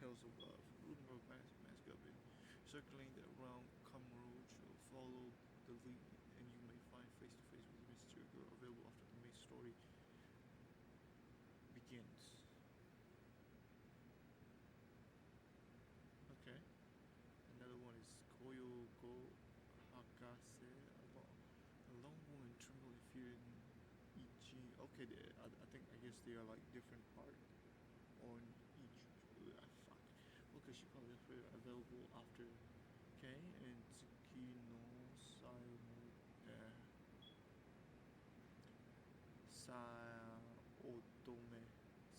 Tales of Love. Gutenberg Mascubin. Circling the around Camrouge, follow the lead, and you may find face to face with the mystery girl available after the main story begins. Okay. Another one is Koyo Go Hakase. A lone woman trembled if you Ichi. Okay, I think I guess they are like different part on each. Fuck. Okay, she probably available after. Okay, and Tsuki no Saotome.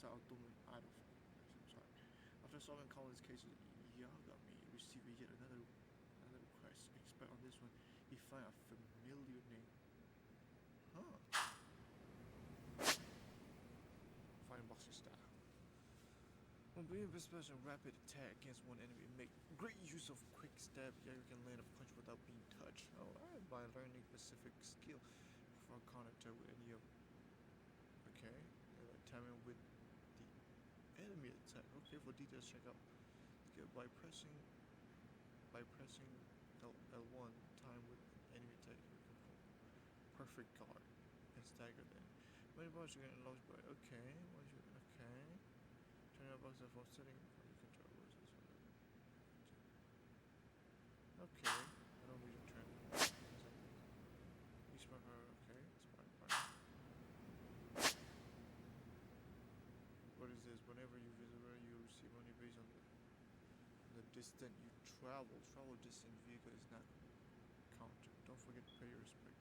Saotome. I don't fucking know. I'm sorry. After solving Colin's case, Yagami received yet another request. Expect on this one, he found a familiar name. Huh. Fine boxing style. When being best special rapid attack against one enemy, make great use of quick stab. Yeah, you can land a punch without being touched. Alright, by learning specific skill for contact with any of. Okay, timing with the enemy attack. Okay, for details, check out. Okay, by pressing L1 time with enemy attack, you can perfect guard and stagger them. Many bars are getting lost by okay. Okay. Turn out box for setting for your controllers as well. Okay. I don't need to turn. You smart power. Okay. Smart power. What is this? Whenever you visit where you receive money based on the distance you travel. Travel distance vehicle is not counted. Don't forget to pay your respect.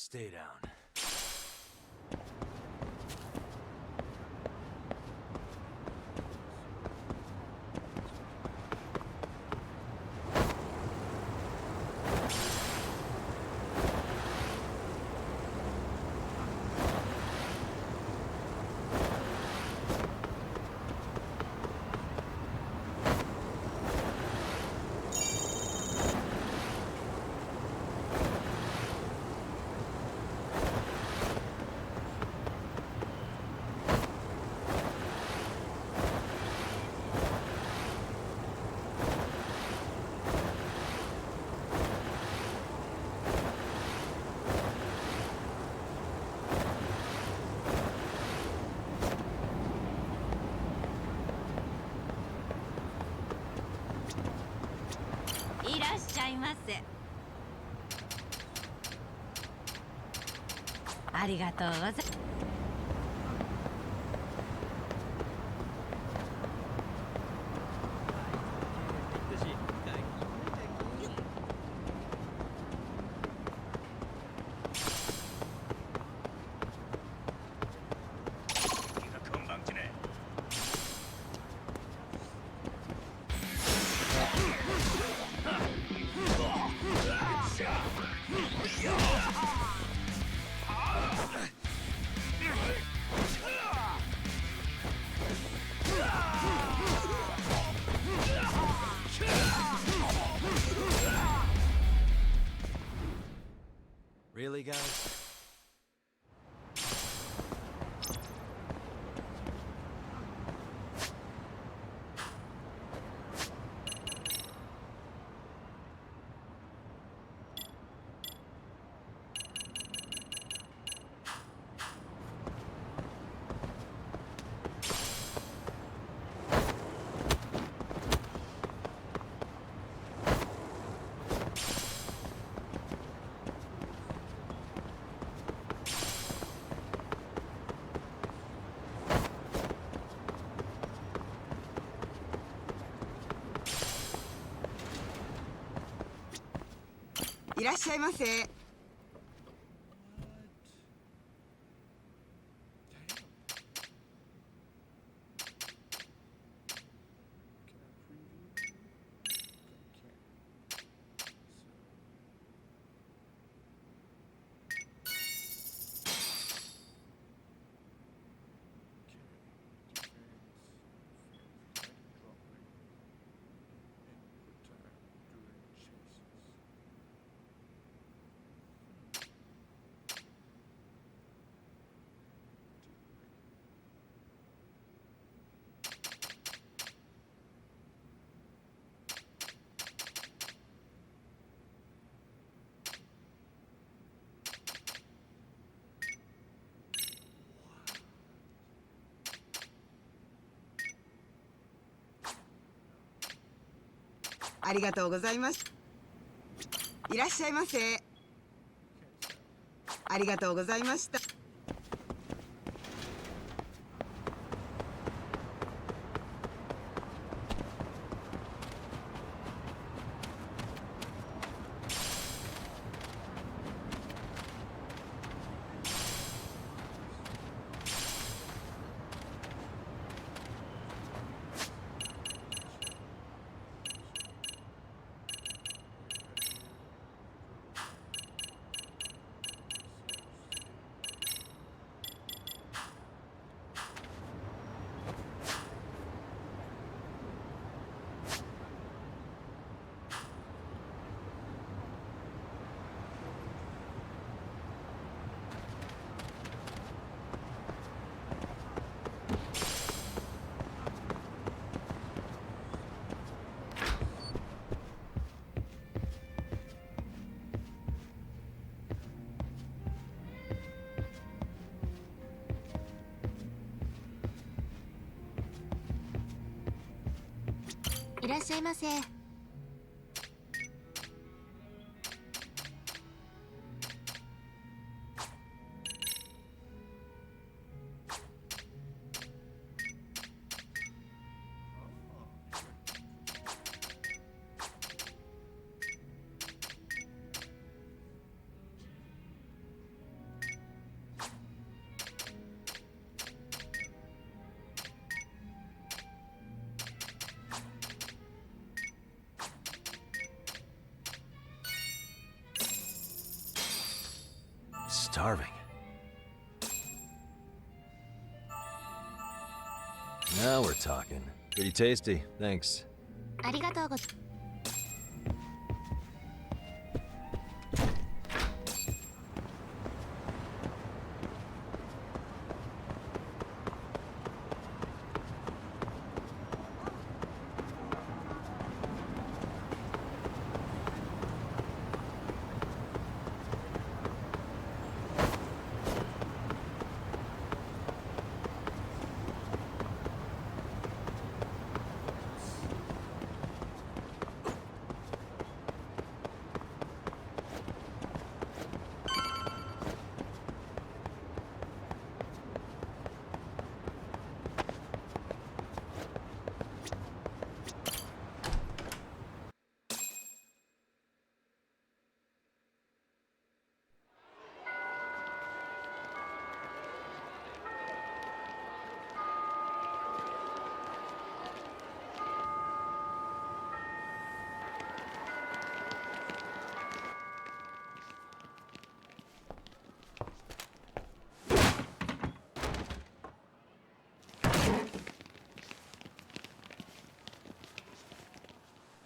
Stay down.いらっしゃいませ。ありがとうございます。Really, guys?いらっしゃいませ。ありがとうございます。いらっしゃいませ。ありがとうございました。いらっしゃいませ。starving. Now we're talking. Pretty tasty, thanks. ありがとうござ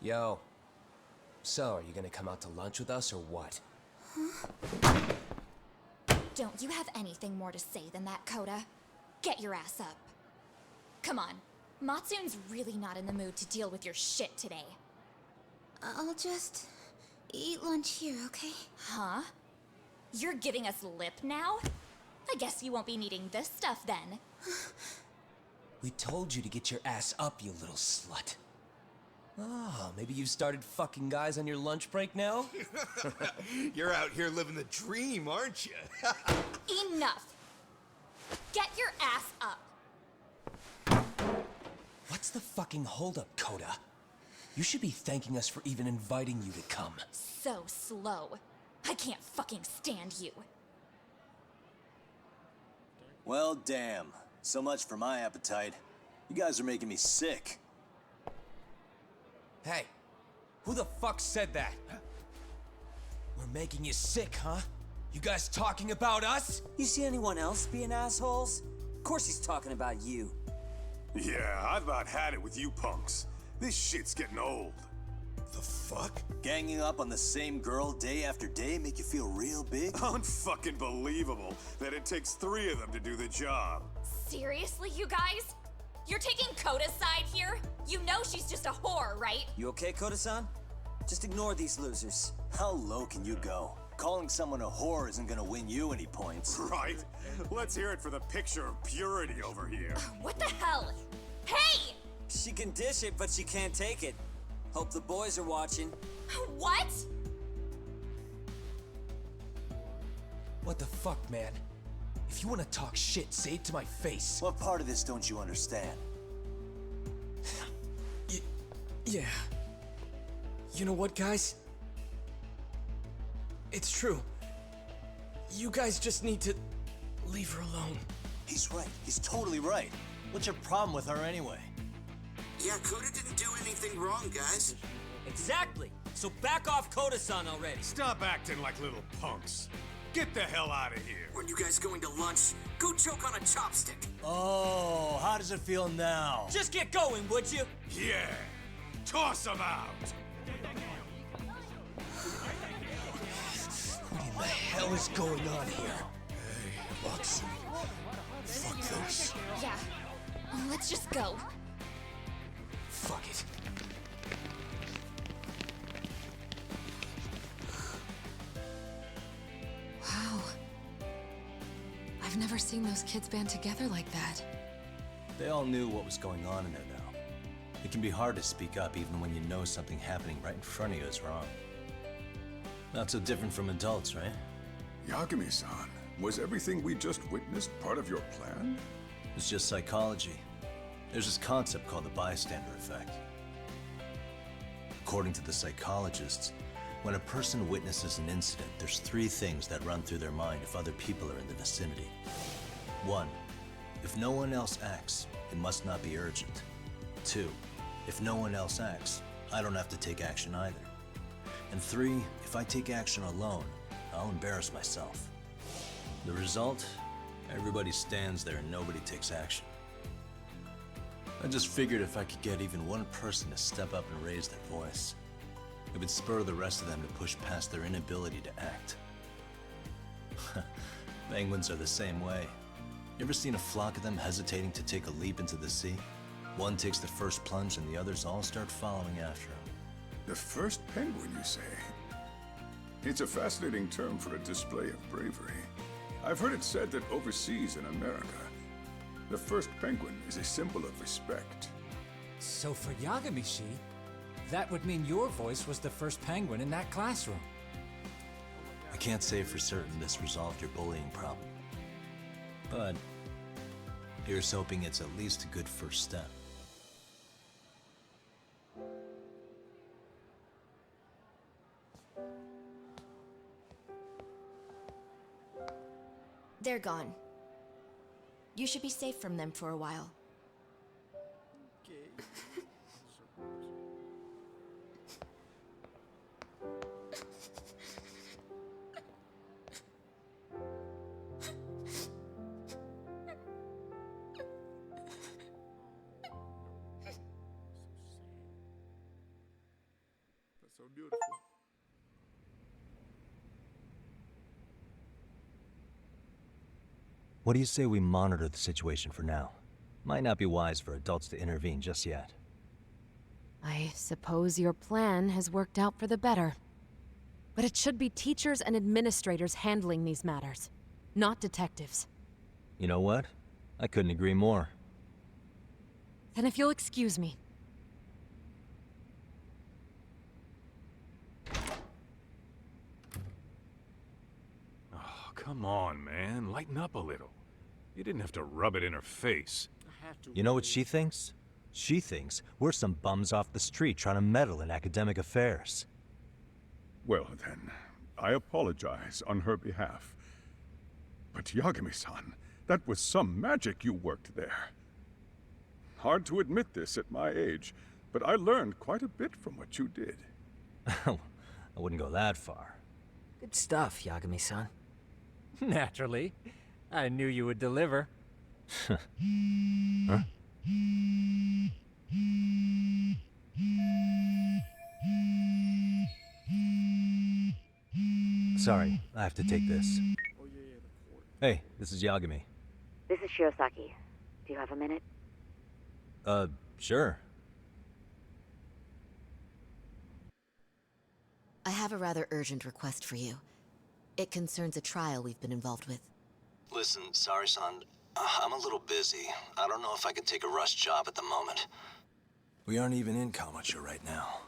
Yo. So, are you gonna come out to lunch with us or what? Don't you have anything more to say than that, Coda? Get your ass up. Come on. Matsune's really not in the mood to deal with your shit today. I'll just eat lunch here, okay? Huh? You're giving us lip now? I guess you won't be needing this stuff then. We told you to get your ass up, you little slut. Oh, maybe you've started fucking guys on your lunch break now? You're out here living the dream, aren't you? Enough! Get your ass up! What's the fucking holdup, Coda? You should be thanking us for even inviting you to come. So slow. I can't fucking stand you. Well, damn. So much for my appetite. You guys are making me sick. Hey, who the fuck said that? We're making you sick, huh? You guys talking about us? You see anyone else being assholes? Of course he's talking about you. Yeah, I've about had it with you punks. This shit's getting old. The fuck? Ganging up on the same girl day after day make you feel real big? Unfucking believable that it takes 3 of them to do the job. Seriously, you guys? You're taking Coda's side here? You know she's just a whore, right? You okay, Koda-san? Just ignore these losers. How low can you go? Calling someone a whore isn't gonna win you any points. Right? Let's hear it for the picture of purity over here. What the hell? Hey! She can dish it, but she can't take it. Hope the boys are watching. What? What the fuck, man? If you want to talk shit, say it to my face. What part of this don't you understand? Yeah. You know what, guys? It's true. You guys just need to leave her alone. He's right. He's totally right. What's your problem with her anyway? Yeah, Coda didn't do anything wrong, guys. Exactly. So back off Koda-san already. Stop acting like little punks. Get the hell out of here. When you guys going to lunch, go choke on a chopstick. Oh, how does it feel now? Just get going, would you? Yeah. Toss them out. What in the hell is going on here? Hey, Matsune. Fuck this. Yeah. Let's just go. Fuck it. Wow. I've never seen those kids band together like that. They all knew what was going on in there now. It can be hard to speak up even when you know something happening right in front of you is wrong. Not so different from adults, right? Yagami-san, was everything we just witnessed part of your plan? It's just psychology. There's this concept called the bystander effect. According to the psychologists, when a person witnesses an incident, there's 3 things that run through their mind if other people are in the vicinity. 1, if no one else acts, it must not be urgent. 2, if no one else acts, I don't have to take action either. And 3, if I take action alone, I'll embarrass myself. The result? Everybody stands there and nobody takes action. I just figured if I could get even one person to step up and raise their voice, it would spur the rest of them to push past their inability to act. Penguins are the same way. You ever seen a flock of them hesitating to take a leap into the sea? One takes the first plunge and the others all start following after him. The first penguin, you say? It's a fascinating term for a display of bravery. I've heard it said that overseas in America, the first penguin is a symbol of respect. So for Yagami-shi, that would mean your voice was the first penguin in that classroom. I can't say for certain this resolved your bullying problem. But here's hoping it's at least a good first step. They're gone. You should be safe from them for a while. That's so beautiful. What do you say we monitor the situation for now? Might not be wise for adults to intervene just yet. I suppose your plan has worked out for the better. But it should be teachers and administrators handling these matters, not detectives. You know what? I couldn't agree more. Then if you'll excuse me. Oh, come on, man. Lighten up a little. You didn't have to rub it in her face. You know what she thinks? She thinks we're some bums off the street trying to meddle in academic affairs. Well then, I apologize on her behalf. But Yagami-san, that was some magic you worked there. Hard to admit this at my age, but I learned quite a bit from what you did. I wouldn't go that far. Good stuff, Yagami-san. Naturally. I knew you would deliver. Huh? Sorry, I have to take this. Hey, this is Yagami. This is Shirosaki. Do you have a minute? Sure. I have a rather urgent request for you. It concerns a trial we've been involved with. Listen, Sari-san, I'm a little busy. I don't know if I can take a rush job at the moment. We aren't even in Kamucha right now.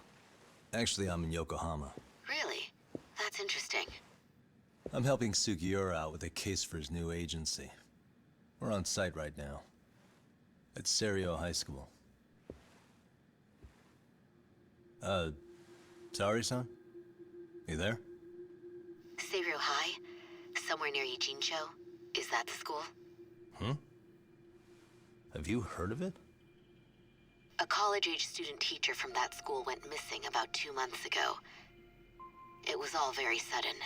Actually, I'm in Yokohama. Really? That's interesting. I'm helping Sugiura out with a case for his new agency. We're on site right now. At Serio High School. Sari-san? You there? Seiryo High? Somewhere near Ijincho? Is that the school? Have you heard of it? A college-age student teacher from that school went missing about 2 months ago. It was all very sudden.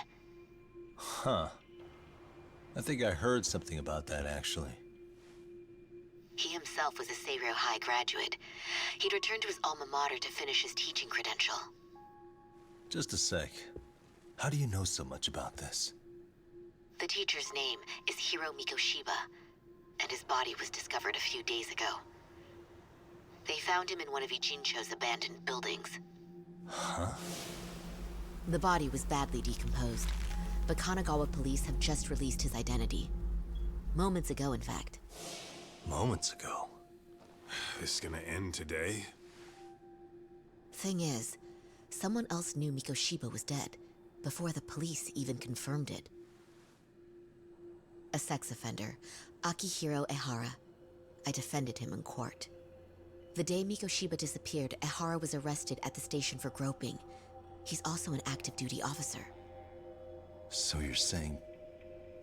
Huh. I think I heard something about that, actually. He himself was a Seiryo High graduate. He'd returned to his alma mater to finish his teaching credential. Just a sec. How do you know so much about this? The teacher's name is Hiro Mikoshiba, and his body was discovered a few days ago. They found him in one of Ijincho's abandoned buildings. Huh? The body was badly decomposed, but Kanagawa police have just released his identity. Moments ago, in fact. Moments ago? This gonna end today? Thing is, someone else knew Mikoshiba was dead, before the police even confirmed it. A sex offender, Akihiro Ehara. I defended him in court. The day Mikoshiba disappeared, Ehara was arrested at the station for groping. He's also an active duty officer. So you're saying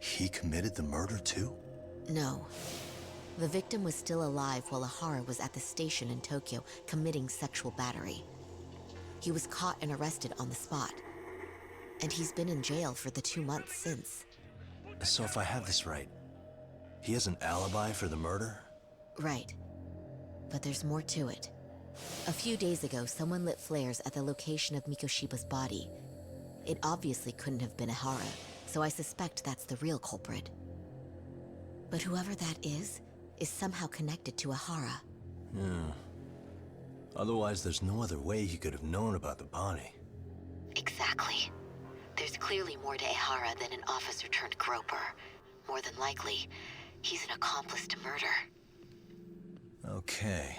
he committed the murder too? No. The victim was still alive while Ehara was at the station in Tokyo committing sexual battery. He was caught and arrested on the spot. And he's been in jail for the 2 months since. So if I have this right, he has an alibi for the murder? Right. But there's more to it. A few days ago, someone lit flares at the location of Mikoshiba's body. It obviously couldn't have been Ehara, so I suspect that's the real culprit. But whoever that is somehow connected to Ehara. Yeah. Otherwise, there's no other way he could have known about the body. Exactly. There's clearly more to Ehara than an officer turned groper. More than likely, he's an accomplice to murder. Okay.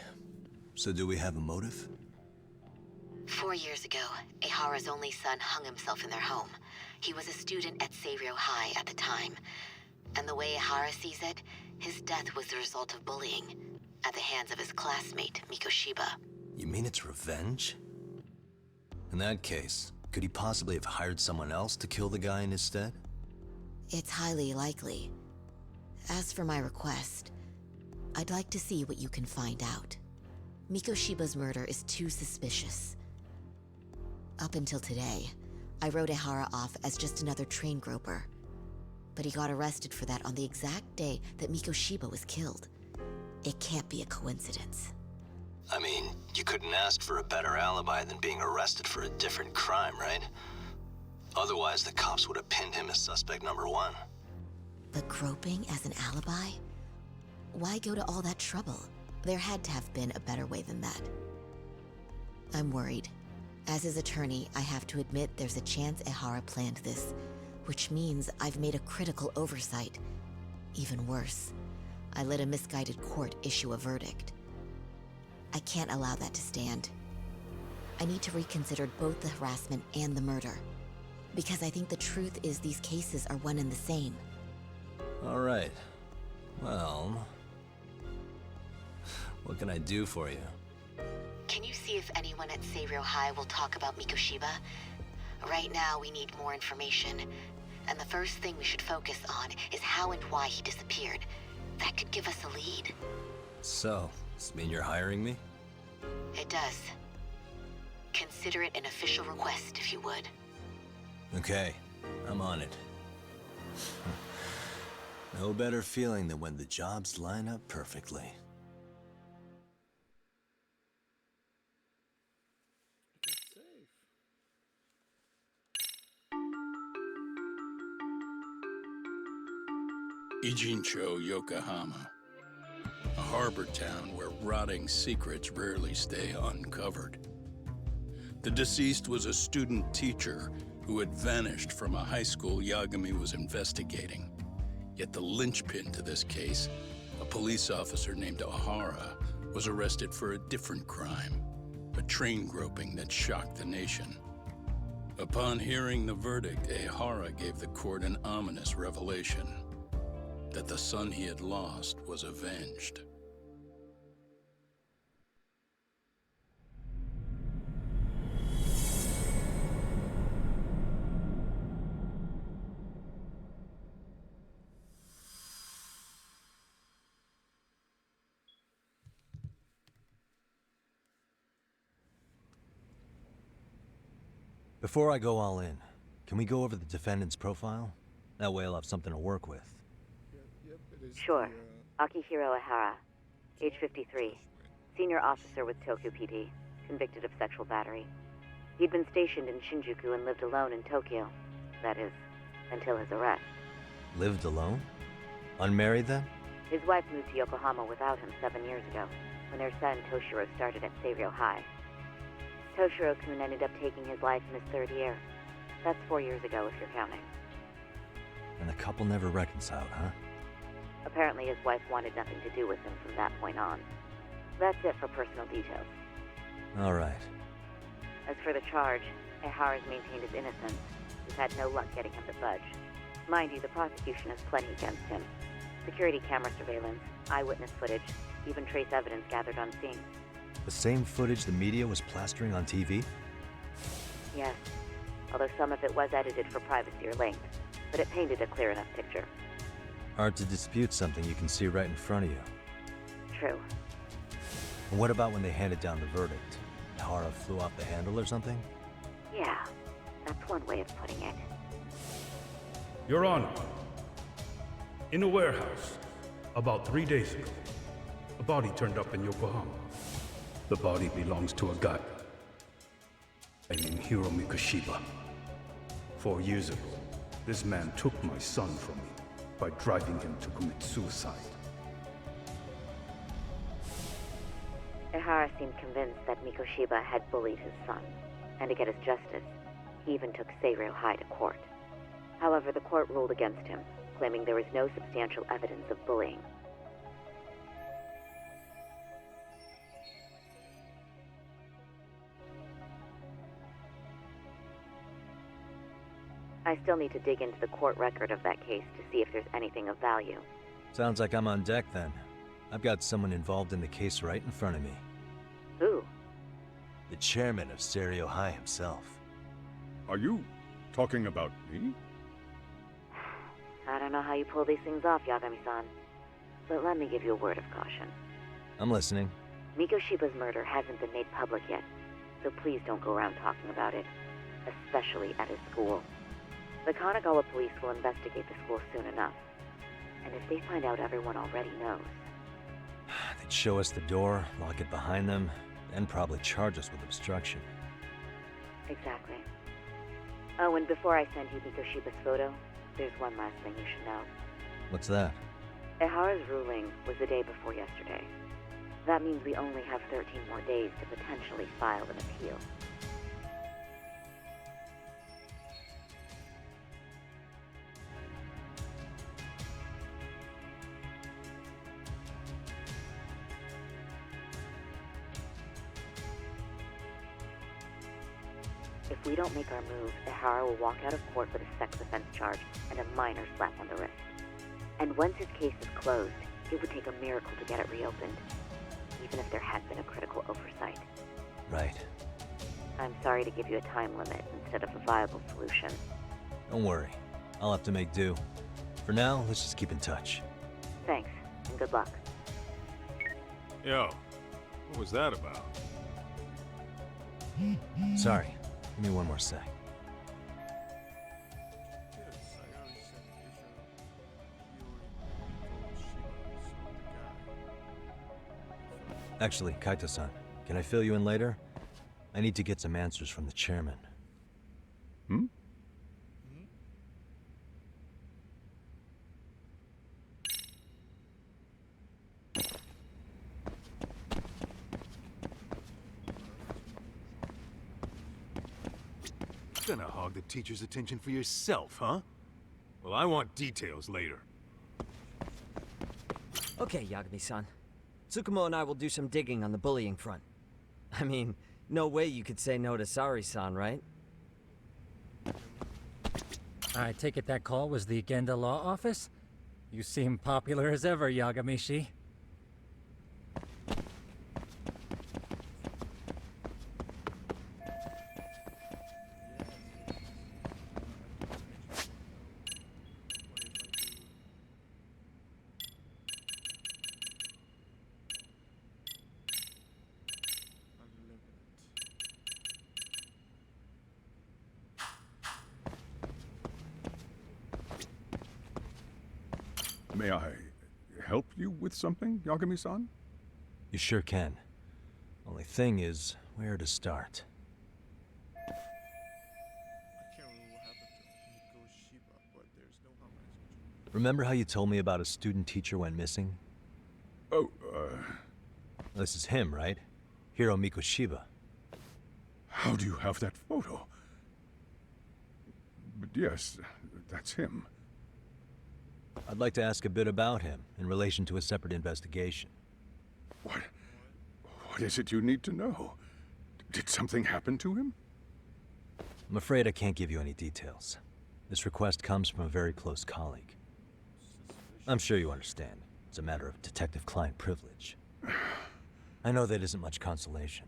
So do we have a motive? 4 years ago, Ehara's only son hung himself in their home. He was a student at Seiryou High at the time. And the way Ehara sees it, his death was the result of bullying at the hands of his classmate, Mikoshiba. You mean it's revenge? In that case, could he possibly have hired someone else to kill the guy in his stead? It's highly likely. As for my request, I'd like to see what you can find out. Mikoshiba's murder is too suspicious. Up until today, I wrote Ehara off as just another train groper. But he got arrested for that on the exact day that Mikoshiba was killed. It can't be a coincidence. I mean, you couldn't ask for a better alibi than being arrested for a different crime, right? Otherwise, the cops would have pinned him as suspect number one. But groping as an alibi? Why go to all that trouble? There had to have been a better way than that. I'm worried. As his attorney, I have to admit there's a chance Ehara planned this, which means I've made a critical oversight. Even worse, I let a misguided court issue a verdict. I can't allow that to stand. I need to reconsider both the harassment and the murder, because I think the truth is these cases are one and the same. All right. Well, what can I do for you? Can you see if anyone at Seiryou High will talk about Mikoshiba? Right now, we need more information. And the first thing we should focus on is how and why he disappeared. That could give us a lead. So, does this mean you're hiring me? It does. Consider it an official request, if you would. Okay, I'm on it. No better feeling than when the jobs line up perfectly. Ijincho, Yokohama. A harbor town where rotting secrets rarely stay uncovered. The deceased was a student teacher who had vanished from a high school Yagami was investigating. Yet the linchpin to this case, a police officer named Ehara, was arrested for a different crime, a train groping that shocked the nation. Upon hearing the verdict, Ehara gave the court an ominous revelation: that the son he had lost was avenged. Before I go all in, can we go over the defendant's profile? That way I'll have something to work with. Sure. Akihiro Ehara, age 53, senior officer with Tokyo PD, convicted of sexual battery. He'd been stationed in Shinjuku and lived alone in Tokyo. That is, until his arrest. Lived alone? Unmarried then? His wife moved to Yokohama without him 7 years ago, when their son Toshiro started at Seiryou High. Toshiro-kun ended up taking his life in his third year. That's 4 years ago, if you're counting. And the couple never reconciled, huh? Apparently his wife wanted nothing to do with him from that point on. That's it for personal details. All right. As for the charge, Ehara's maintained his innocence. We've had no luck getting him to budge. Mind you, the prosecution has plenty against him. Security camera surveillance, eyewitness footage, even trace evidence gathered on scene. The same footage the media was plastering on TV? Yes, although some of it was edited for privacy or length, but it painted a clear enough picture. Hard to dispute something you can see right in front of you. True. And what about when they handed down the verdict? Ehara flew off the handle or something? Yeah, that's one way of putting it. Your Honor, In a warehouse, about 3 days ago, a body turned up in Yokohama. The body belongs to a guy named Hiro Mikoshiba. 4 years ago, this man took my son from me by driving him to commit suicide. Ehara seemed convinced that Mikoshiba had bullied his son, and to get his justice, he even took Seiryō High to court. However, the court ruled against him, claiming there was no substantial evidence of bullying. I still need to dig into the court record of that case to see if there's anything of value. Sounds like I'm on deck then. I've got someone involved in the case right in front of me. Who? The chairman of Seiryō High himself. Are you talking about me? I don't know how you pull these things off, Yagami-san. But let me give you a word of caution. I'm listening. Mikoshiba's murder hasn't been made public yet, so please don't go around talking about it, especially at his school. The Kanagawa police will investigate the school soon enough, and if they find out everyone already knows... They'd show us the door, lock it behind them, then probably charge us with obstruction. Exactly. Oh, and before I send you Mikoshiba's photo, there's one last thing you should know. What's that? Ehara's ruling was the day before yesterday. That means we only have 13 more days to potentially file an appeal. If we don't make our move, Ehara will walk out of court with a sex offense charge and a minor slap on the wrist. And once his case is closed, it would take a miracle to get it reopened, even if there had been a critical oversight. Right. I'm sorry to give you a time limit instead of a viable solution. Don't worry. I'll have to make do. For now, let's just keep in touch. Thanks, and good luck. Yo, what was that about? Sorry. Give me one more sec. Actually, Kaito-san, can I fill you in later? I need to get some answers from the chairman. Hmm? Gonna hog the teacher's attention for yourself, huh? Well, I want details later. Okay, Yagami-san. Tsukumo and I will do some digging on the bullying front. I mean, no way you could say no to Sari-san, right? I take it that call was the Genda Law Office? You seem popular as ever, Yagamishi. May I help you with something, Yagami-san? You sure can. Only thing is, where to start? I can't remember what happened to Mikoshiba, but there's no harm. Remember how you told me about a student teacher went missing? Oh, This is him, right? Hiro Mikoshiba. How do you have that photo? But yes, that's him. I'd like to ask a bit about him in relation to a separate investigation. What is it you need to know? Did something happen to him? I'm afraid I can't give you any details. This request comes from a very close colleague. I'm sure you understand. It's a matter of detective-client privilege. I know that isn't much consolation.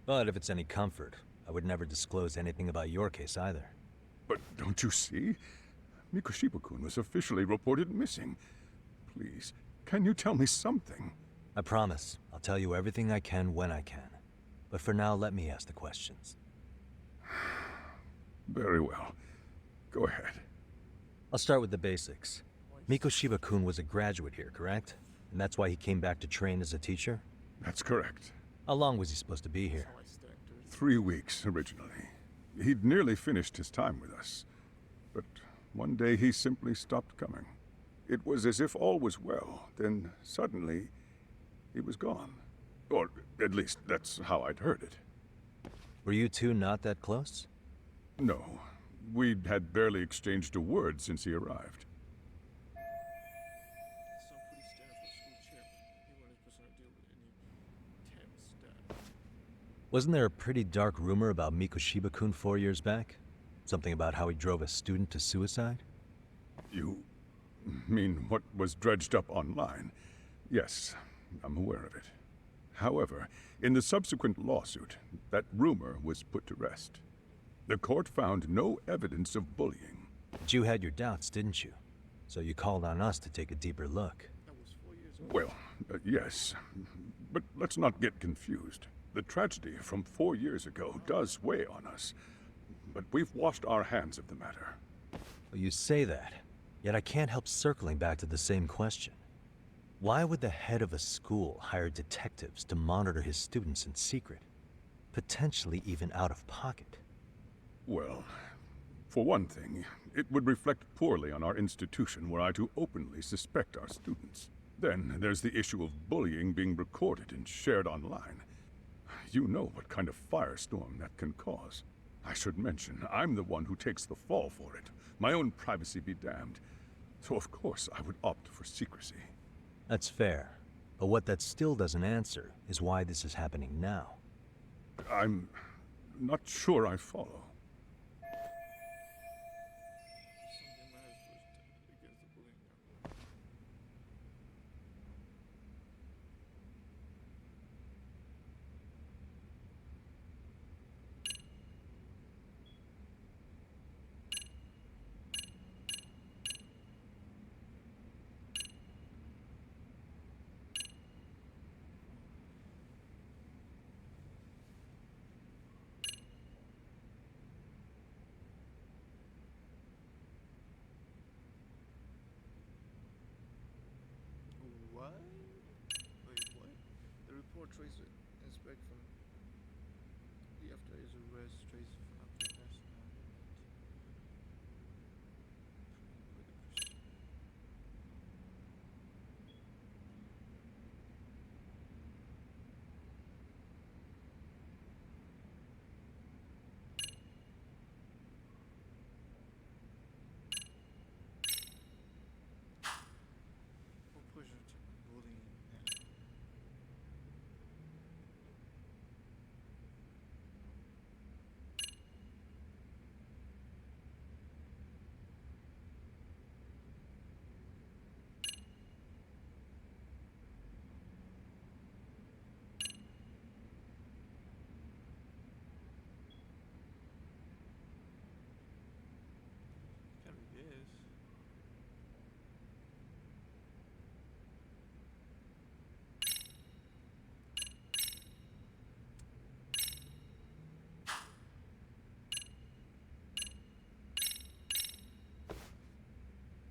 But if it's any comfort, I would never disclose anything about your case either. But don't you see? Mikoshiba-kun was officially reported missing. Please, can you tell me something? I promise. I'll tell you everything I can when I can. But for now, let me ask the questions. Very well. Go ahead. I'll start with the basics. Mikoshiba-kun was a graduate here, correct? And that's why he came back to train as a teacher? That's correct. How long was he supposed to be here? 3 weeks, originally. He'd nearly finished his time with us. But one day he simply stopped coming. It was as if all was well, then suddenly he was gone. Or at least that's how I'd heard it. Were you two not that close? No. We'd had barely exchanged a word since he arrived. Wasn't there a pretty dark rumor about Mikoshiba-kun 4 years back? Something about how he drove a student to suicide? You mean what was dredged up online? Yes, I'm aware of it. However, in the subsequent lawsuit, that rumor was put to rest. The court found no evidence of bullying. But you had your doubts, didn't you? So you called on us to take a deeper look. Well, yes. But let's not get confused. The tragedy from 4 years ago does weigh on us. But we've washed our hands of the matter. Well, you say that, yet I can't help circling back to the same question. Why would the head of a school hire detectives to monitor his students in secret? Potentially even out of pocket. Well, for one thing, it would reflect poorly on our institution were I to openly suspect our students. Then there's the issue of bullying being recorded and shared online. You know what kind of firestorm that can cause. I should mention, I'm the one who takes the fall for it. My own privacy be damned. So of course I would opt for secrecy. That's fair. But what that still doesn't answer is why this is happening now. I'm not sure I follow. What? Wait, what? The report traces inspect from the after his arrest traces from okay, that's not it. We'll push it to bullying now. Gotta be this.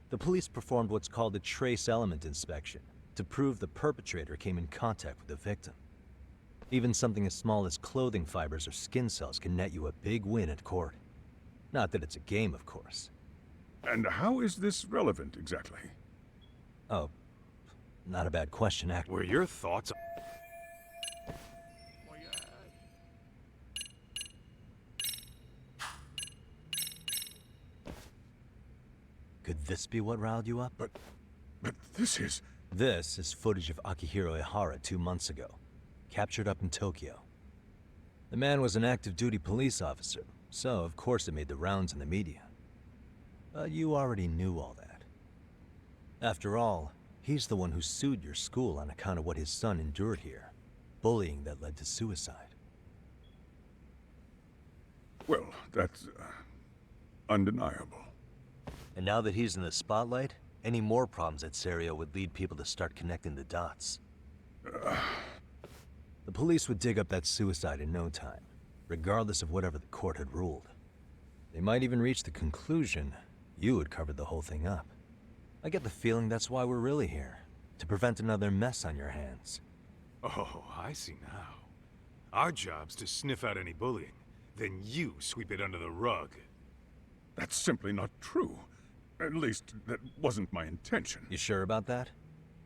The police performed what's called a trace element inspection to prove the perpetrator came in contact with the victim. Even something as small as clothing fibers or skin cells can net you a big win at court. Not that it's a game, of course. And how is this relevant, exactly? Oh, not a bad question, actually. Were your thoughts... Could this be what riled you up? But this is... This is footage of Akihiro Ehara 2 months ago, captured up in Tokyo. The man was an active duty police officer, so of course it made the rounds in the media. But you already knew all that. After all, he's the one who sued your school on account of what his son endured here. Bullying that led to suicide. Well, that's... undeniable. And now that he's in the spotlight, any more problems at Serio would lead people to start connecting the dots. The police would dig up that suicide in no time, regardless of whatever the court had ruled. They might even reach the conclusion you had covered the whole thing up. I get the feeling that's why we're really here. To prevent another mess on your hands. Oh, I see now. Our job's to sniff out any bullying. Then you sweep it under the rug. That's simply not true. At least, that wasn't my intention. You sure about that?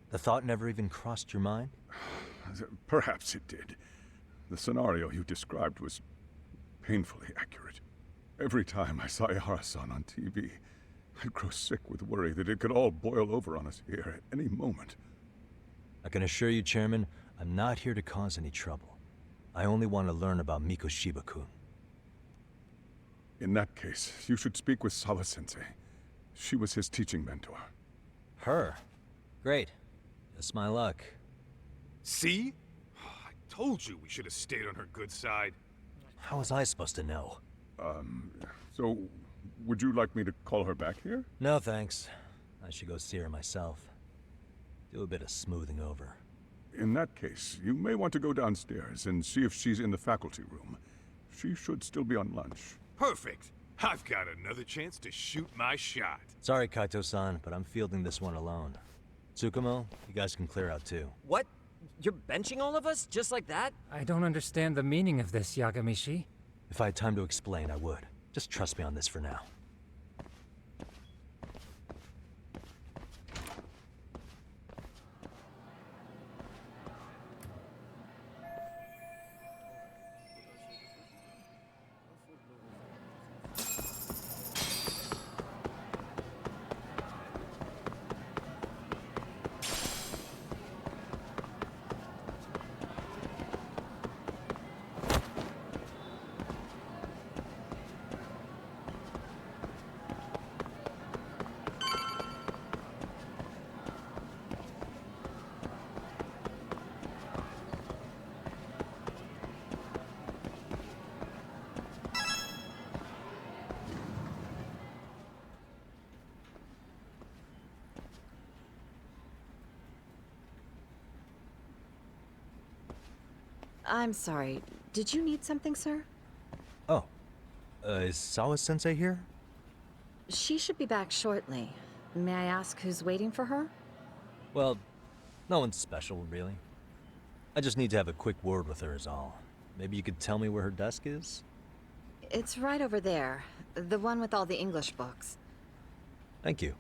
The thought never even crossed your mind? Perhaps it did. The scenario you described was painfully accurate. Every time I saw Ehara-san on TV, I'd grow sick with worry that it could all boil over on us here at any moment. I can assure you, Chairman, I'm not here to cause any trouble. I only want to learn about Mikoshiba-kun. In that case, you should speak with Sawa-sensei. She was his teaching mentor. Her? Great. Just my luck. See? I told you we should have stayed on her good side. How was I supposed to know? So, would you like me to call her back here? No, thanks. I should go see her myself. Do a bit of smoothing over. In that case, you may want to go downstairs and see if she's in the faculty room. She should still be on lunch. Perfect. I've got another chance to shoot my shot. Sorry, Kaito-san, but I'm fielding this one alone. Tsukumo, you guys can clear out too. What? You're benching all of us? Just like that? I don't understand the meaning of this, Yagamishi. If I had time to explain, I would. Just trust me on this for now. I'm sorry. Did you need something, sir? Oh. Is Sawa-sensei here? She should be back shortly. May I ask who's waiting for her? Well, no one's special, really. I just need to have a quick word with her is all. Maybe you could tell me where her desk is? It's right over there. The one with all the English books. Thank you.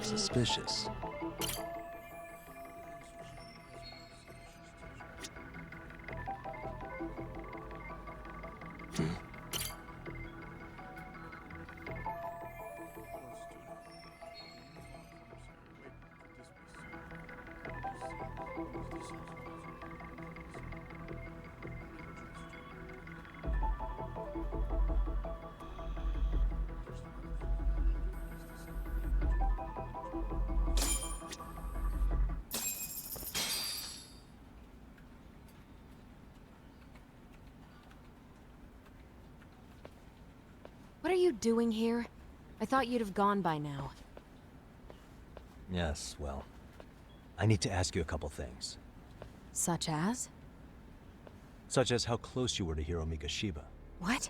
Suspicious. What are you doing here? I thought you'd have gone by now. Yes, well, I need to ask you a couple things. Such as? Such as how close you were to Hiro Mikoshiba. What?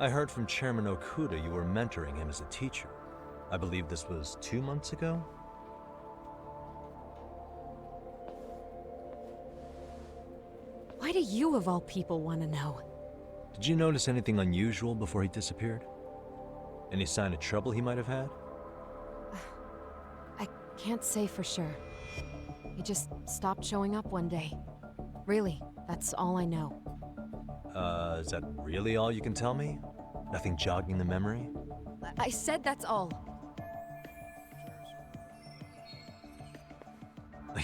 I heard from Chairman Okuda you were mentoring him as a teacher. I believe this was 2 months ago? Why do you, of all people, want to know? Did you notice anything unusual before he disappeared? Any sign of trouble he might have had? I can't say for sure. He just stopped showing up one day. Really, that's all I know. Is that really all you can tell me? Nothing jogging the memory? I said that's all.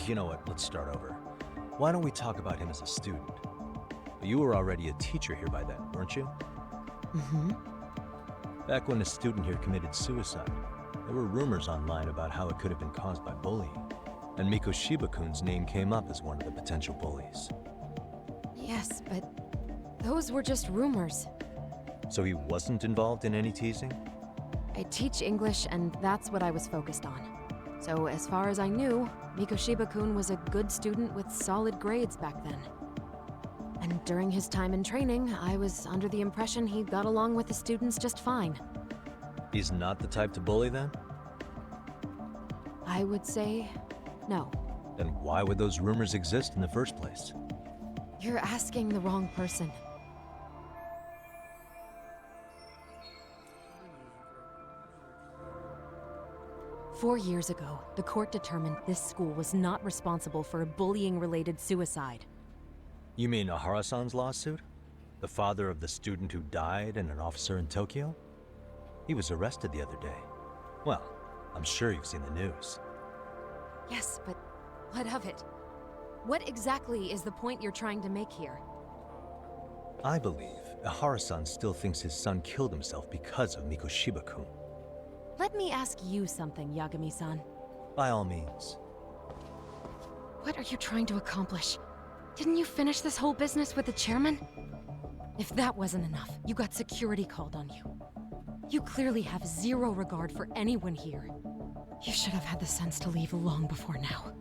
You know what, let's start over. Why don't we talk about him as a student? You were already a teacher here by then, weren't you? Mm-hmm. Back when a student here committed suicide, there were rumors online about how it could have been caused by bullying. And Mikoshiba-kun's name came up as one of the potential bullies. Yes, but those were just rumors. So he wasn't involved in any teasing? I teach English, and that's what I was focused on. So as far as I knew, Mikoshiba-kun was a good student with solid grades back then. And during his time in training, I was under the impression he got along with the students just fine. He's not the type to bully then? I would say no. Then why would those rumors exist in the first place? You're asking the wrong person. Four years ago, the court determined this school was not responsible for a bullying-related suicide. You mean Ahara-san's lawsuit? The father of the student who died and an officer in Tokyo? He was arrested the other day. Well, I'm sure you've seen the news. Yes, but what of it? What exactly is the point you're trying to make here? I believe Ahara-san still thinks his son killed himself because of Mikoshiba-kun. Let me ask you something, Yagami-san. By all means. What are you trying to accomplish? Didn't you finish this whole business with the chairman? If that wasn't enough, you got security called on you. You clearly have zero regard for anyone here. You should have had the sense to leave long before now.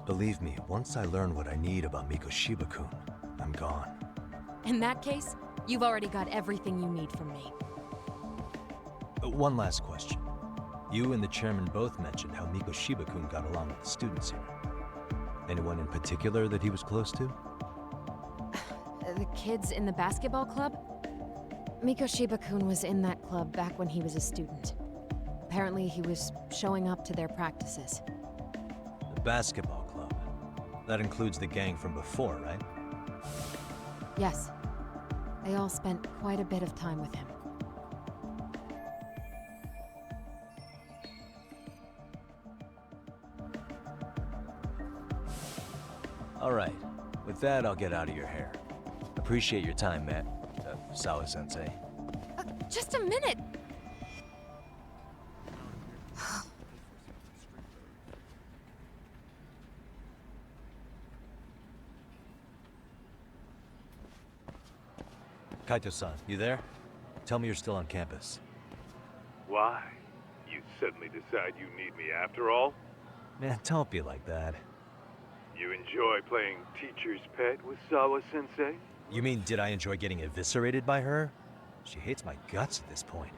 Believe me, once I learn what I need about Mikoshiba-kun, I'm gone. In that case, you've already got everything you need from me. One last question. You and the chairman both mentioned how Mikoshiba-kun got along with the students here. Anyone in particular that he was close to? The kids in the basketball club? Mikoshiba-kun was in that club back when he was a student. Apparently, he was showing up to their practices. The basketball club? That includes the gang from before, right? Yes. They all spent quite a bit of time with him. All right. With that, I'll get out of your hair. Appreciate your time, Matt. Sawa-sensei. Just a minute! Kaito-san, you there? Tell me you're still on campus. Why? You suddenly decide you need me after all? Man, don't be like that. You enjoy playing teacher's pet with Sawa-sensei? You mean, did I enjoy getting eviscerated by her? She hates my guts at this point.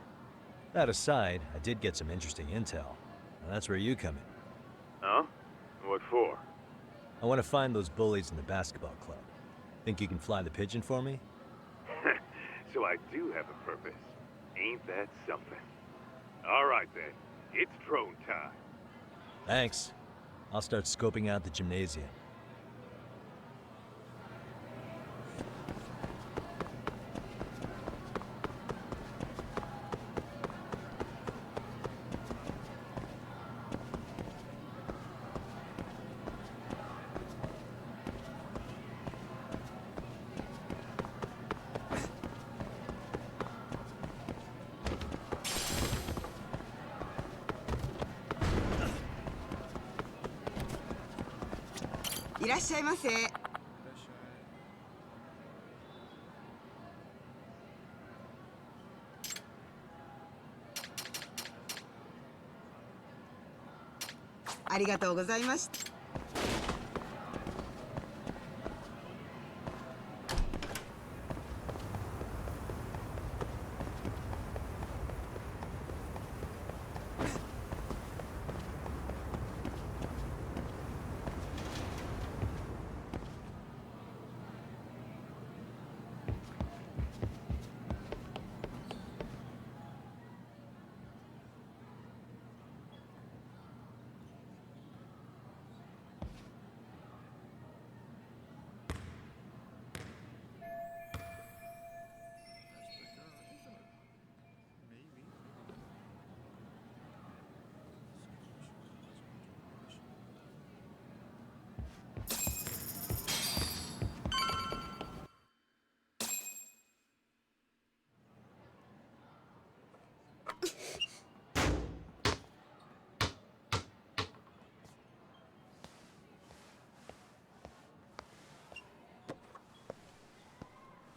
That aside, I did get some interesting intel. And that's where you come in. Huh? What for? I want to find those bullies in the basketball club. Think you can fly the pigeon for me? So I do have a purpose. Ain't that something? All right then, it's drone time. Thanks. I'll start scoping out the gymnasium.いらっしゃいませ。ありがとうございました。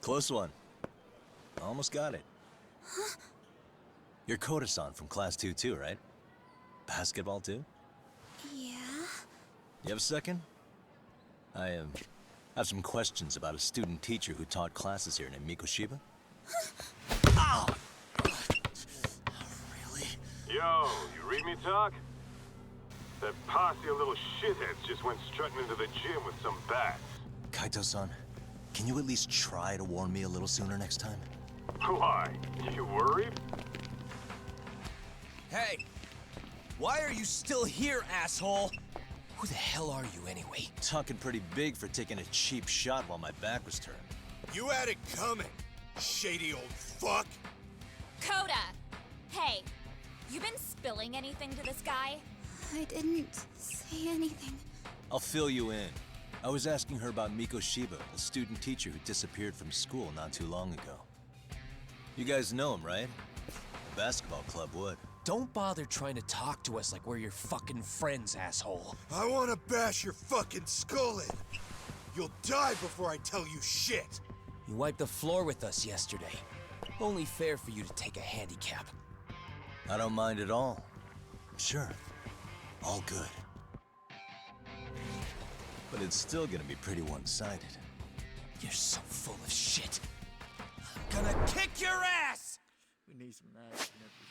Close one. Almost got it. Huh? You're Koda-san from Class 2 too, right? Basketball too? Yeah? You have a second? I have some questions about a student teacher who taught classes here named Mikoshiba. Ow! Really? Yo, you read me talk? That posse of little shitheads just went strutting into the gym with some bats. Kaito-san, can you at least try to warn me a little sooner next time? Why? You worried? Hey! Why are you still here, asshole? Who the hell are you anyway? Talking pretty big for taking a cheap shot while my back was turned. You had it coming, shady old fuck. Coda! Hey, you been spilling anything to this guy? I didn't say anything. I'll fill you in. I was asking her about Mikoshiba, a student teacher who disappeared from school not too long ago. You guys know him, right? The basketball club would. Don't bother trying to talk to us like we're your fucking friends, asshole. I want to bash your fucking skull in. You'll die before I tell you shit. You wiped the floor with us yesterday. Only fair for you to take a handicap. I don't mind at all. Sure. All good. But it's still gonna be pretty one-sided. You're so full of shit. I'm gonna kick your ass! We need some action at this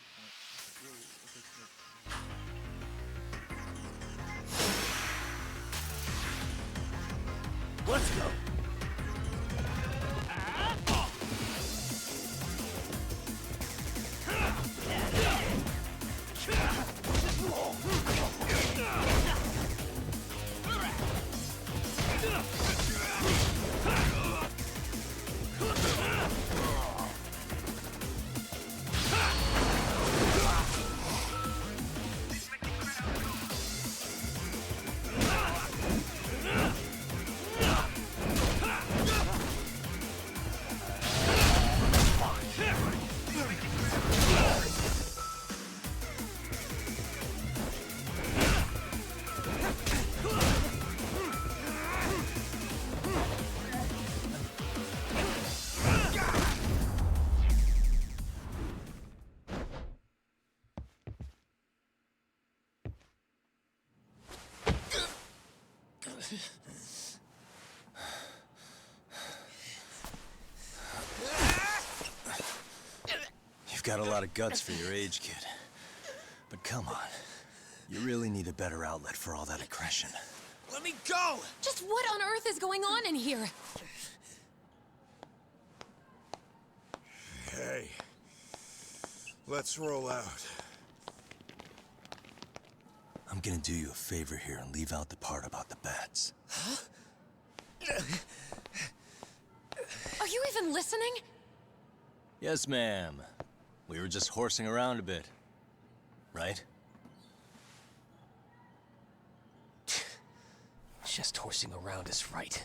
point. Let's go! You've got a lot of guts for your age, kid. But come on. You really need a better outlet for all that aggression. Let me go! Just what on earth is going on in here? Hey. Let's roll out. I'm gonna do you a favor here and leave out the part about the bats. Huh? Are you even listening? Yes, ma'am. We were just horsing around a bit. Right? Just horsing around is right.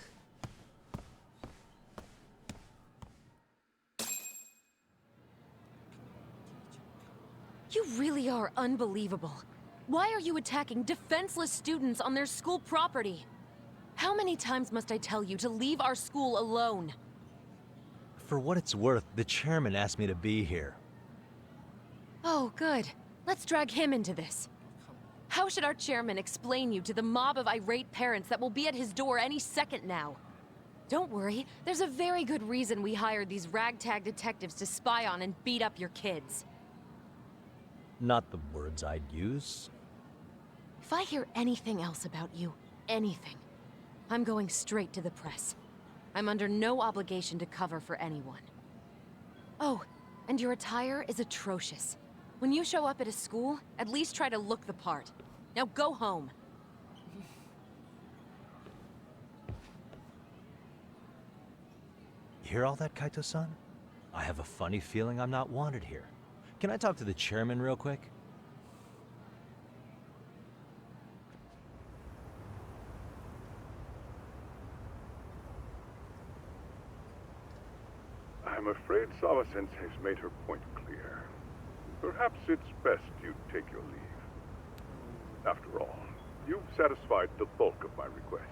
You really are unbelievable. Why are you attacking defenseless students on their school property? How many times must I tell you to leave our school alone? For what it's worth, the chairman asked me to be here. Oh, good. Let's drag him into this. How should our chairman explain you to the mob of irate parents that will be at his door any second now? Don't worry, there's a very good reason we hired these ragtag detectives to spy on and beat up your kids. Not the words I'd use. If I hear anything else about you, anything, I'm going straight to the press. I'm under no obligation to cover for anyone. Oh, and your attire is atrocious. When you show up at a school, at least try to look the part. Now go home. You hear all that, Kaito-san? I have a funny feeling I'm not wanted here. Can I talk to the chairman real quick? I'm afraid Sawa-sensei's made her point clear. Perhaps it's best you take your leave. After all, you've satisfied the bulk of my request.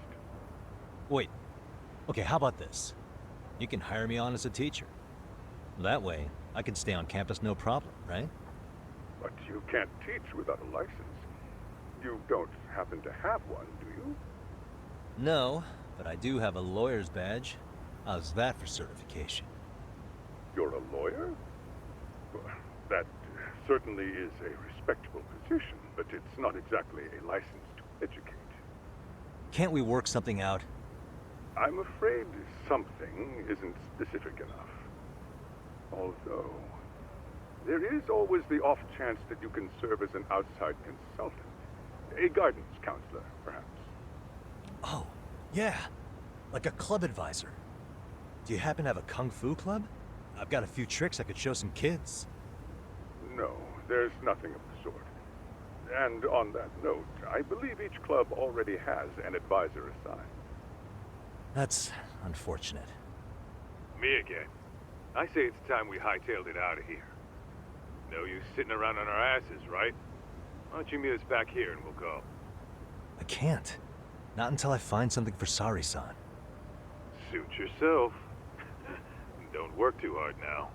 Wait. Okay, how about this? You can hire me on as a teacher. That way, I can stay on campus no problem, right? But you can't teach without a license. You don't happen to have one, do you? No, but I do have a lawyer's badge. How's that for certification? You're a lawyer? Well, that certainly is a respectable position, but it's not exactly a license to educate. Can't we work something out? I'm afraid something isn't specific enough. Although, there is always the off chance that you can serve as an outside consultant. A guidance counselor, perhaps. Oh, yeah. Like a club advisor. Do you happen to have a kung fu club? I've got a few tricks I could show some kids. No, there's nothing of the sort. And on that note, I believe each club already has an advisor assigned. That's unfortunate. Me again. I say it's time we hightailed it out of here. No use sitting around on our asses, right? Why don't you meet us back here and we'll go? I can't. Not until I find something for Sari-san. Suit yourself. Don't work too hard now.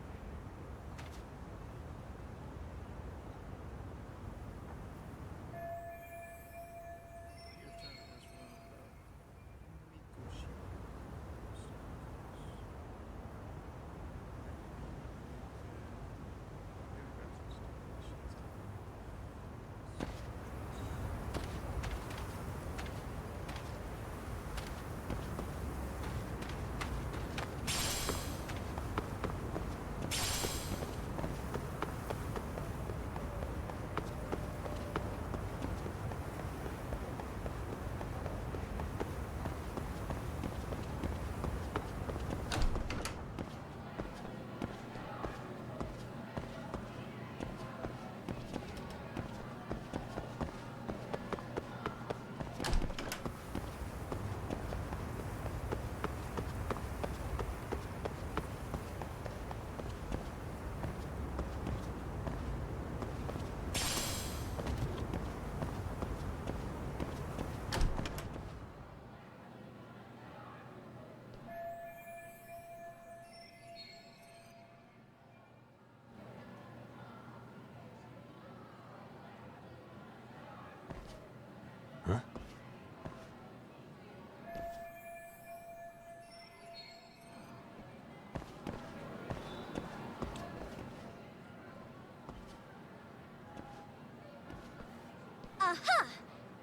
Aha!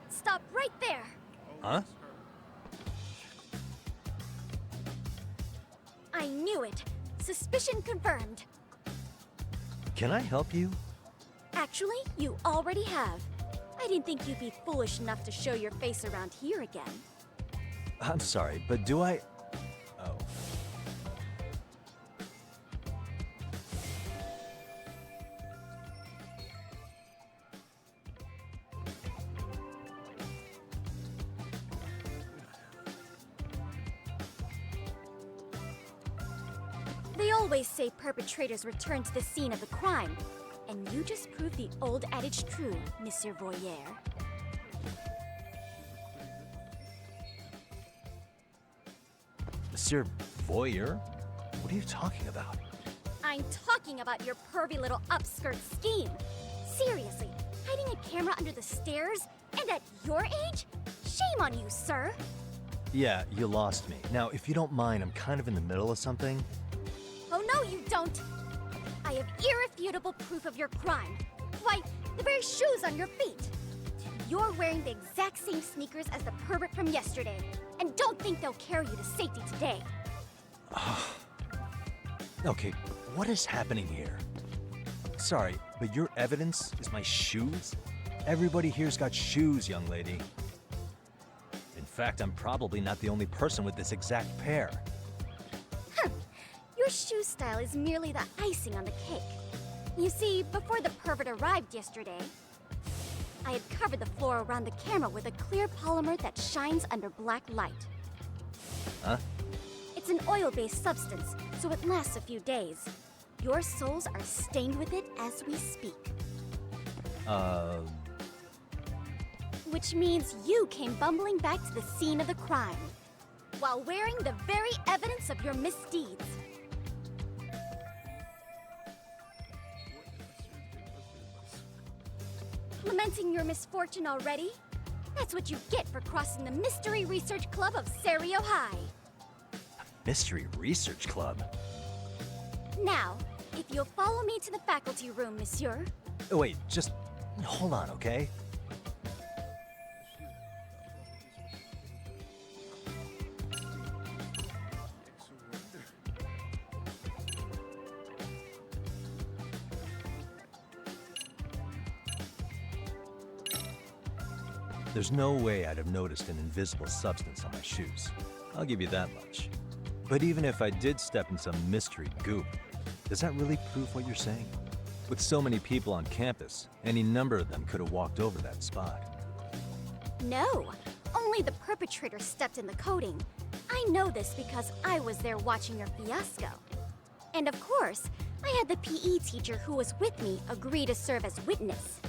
Stop right there! Huh? I knew it! Suspicion confirmed. Can I help you? Actually, you already have. I didn't think you'd be foolish enough to show your face around here again. I'm sorry, but do I... Oh. They always say perpetrators return to the scene of the crime. And you just proved the old adage true, Monsieur Voyeur. Monsieur Voyeur? What are you talking about? I'm talking about your pervy little upskirt scheme. Seriously, hiding a camera under the stairs? And at your age? Shame on you, sir! Yeah, you lost me. Now, if you don't mind, I'm kind of in the middle of something. Oh no, you don't! I have irrefutable proof of your crime. Why, the very shoes on your feet. You're wearing the exact same sneakers as the pervert from yesterday. And don't think they'll carry you to safety today. Okay, what is happening here? Sorry, but your evidence is my shoes? Everybody here's got shoes, young lady. In fact, I'm probably not the only person with this exact pair. Your shoe style is merely the icing on the cake. You see, before the pervert arrived yesterday, I had covered the floor around the camera with a clear polymer that shines under black light. Huh? It's an oil-based substance, so it lasts a few days. Your soles are stained with it as we speak. Which means you came bumbling back to the scene of the crime. Why, while wearing the very evidence of your misdeeds. Lamenting your misfortune already? That's what you get for crossing the Mystery Research Club of Serio High. Mystery Research Club? Now, if you'll follow me to the faculty room, monsieur. Oh, wait, just hold on, okay? There's no way I'd have noticed an invisible substance on my shoes. I'll give you that much. But even if I did step in some mystery goop, does that really prove what you're saying? With so many people on campus, any number of them could have walked over that spot. No, only the perpetrator stepped in the coating. I know this because I was there watching your fiasco. And of course, I had the PE teacher who was with me agree to serve as witness.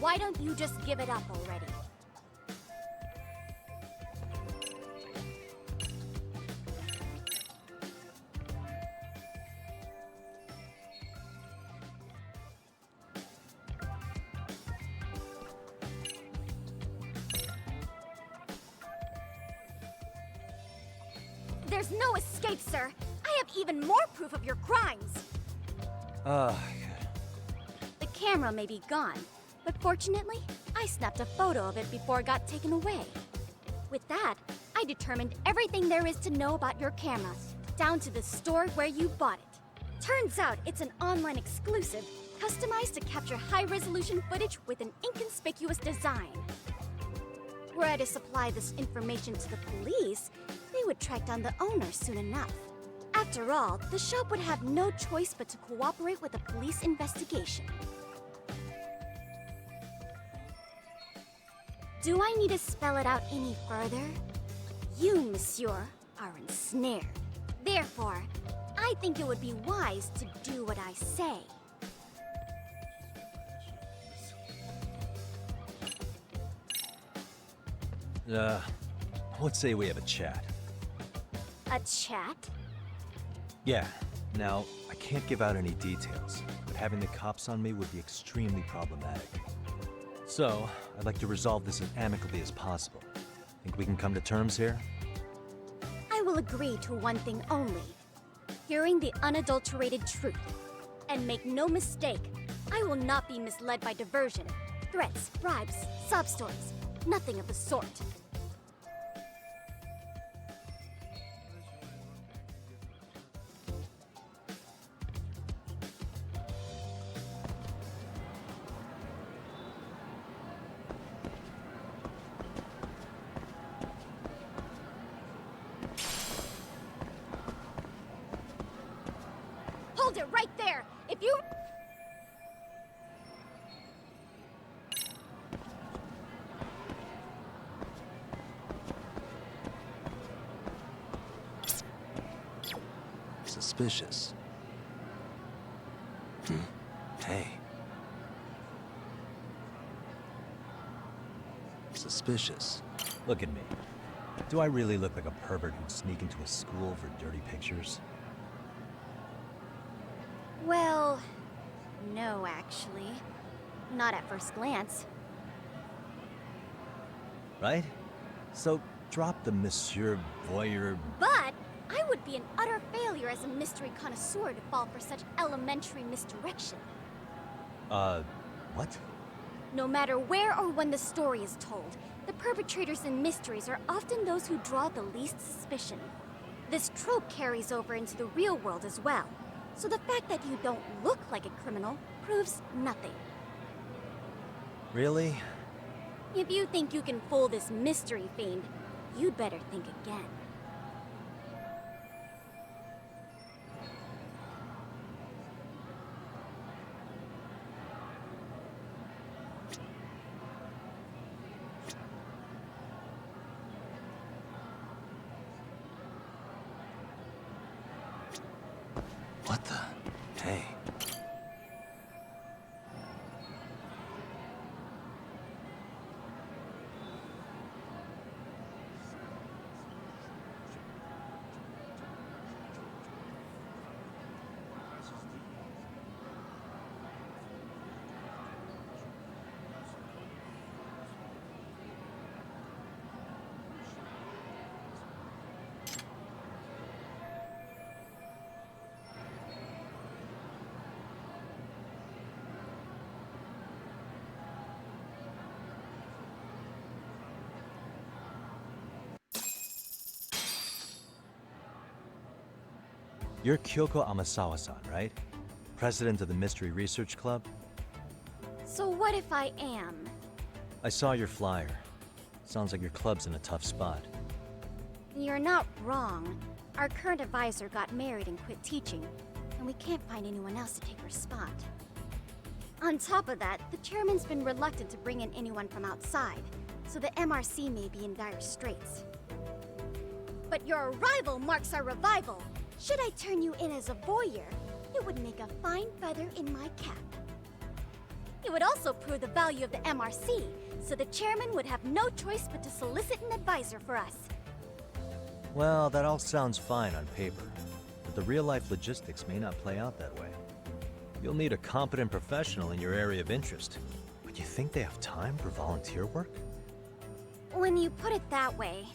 Why don't you just give it up already? There's no escape, sir. I have even more proof of your crimes. The camera may be gone, but fortunately, I snapped a photo of it before it got taken away. With that, I determined everything there is to know about your camera, down to the store where you bought it. Turns out it's an online exclusive, customized to capture high-resolution footage with an inconspicuous design. Were I to supply this information to the police, they would track down the owner soon enough. After all, the shop would have no choice but to cooperate with the police investigation. Do I need to spell it out any further? You, monsieur, are ensnared. Therefore, I think it would be wise to do what I say. Let's say we have a chat. A chat? Yeah. Now, I can't give out any details, but having the cops on me would be extremely problematic. So, I'd like to resolve this as amicably as possible. Think we can come to terms here? I will agree to one thing only. Hearing the unadulterated truth. And make no mistake, I will not be misled by diversion, threats, bribes, sob stories. Nothing of the sort. Hold it right there! If you... Suspicious. Hey. Suspicious. Look at me. Do I really look like a pervert who'd sneak into a school for dirty pictures? Well, no, actually. Not at first glance. Right? So, drop the Monsieur Voyeur... But I would be an utter failure as a mystery connoisseur to fall for such elementary misdirection. What? No matter where or when the story is told, the perpetrators in mysteries are often those who draw the least suspicion. This trope carries over into the real world as well, so the fact that you don't look like a criminal proves nothing. Really? If you think you can fool this mystery fiend, you'd better think again. What the? Hey. You're Kyoko Amasawa-san, right? President of the Mystery Research Club? So what if I am? I saw your flyer. Sounds like your club's in a tough spot. You're not wrong. Our current advisor got married and quit teaching, and we can't find anyone else to take her spot. On top of that, the chairman's been reluctant to bring in anyone from outside, so the MRC may be in dire straits. But your arrival marks our revival. Should I turn you in as a voyeur, it would make a fine feather in my cap. It would also prove the value of the MRC, so the chairman would have no choice but to solicit an advisor for us. Well, that all sounds fine on paper, but the real-life logistics may not play out that way. You'll need a competent professional in your area of interest. But you think they have time for volunteer work? When you put it that way,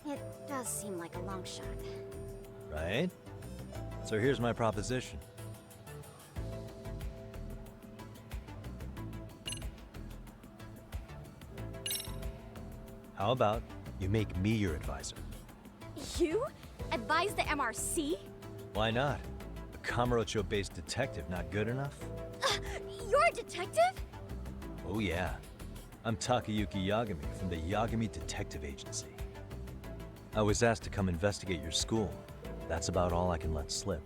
it does seem like a long shot. Right? So here's my proposition. How about you make me your advisor? You? Advise the MRC? Why not? A Kamurocho-based detective not good enough? You're a detective? Oh yeah. I'm Takayuki Yagami from the Yagami Detective Agency. I was asked to come investigate your school. That's about all I can let slip.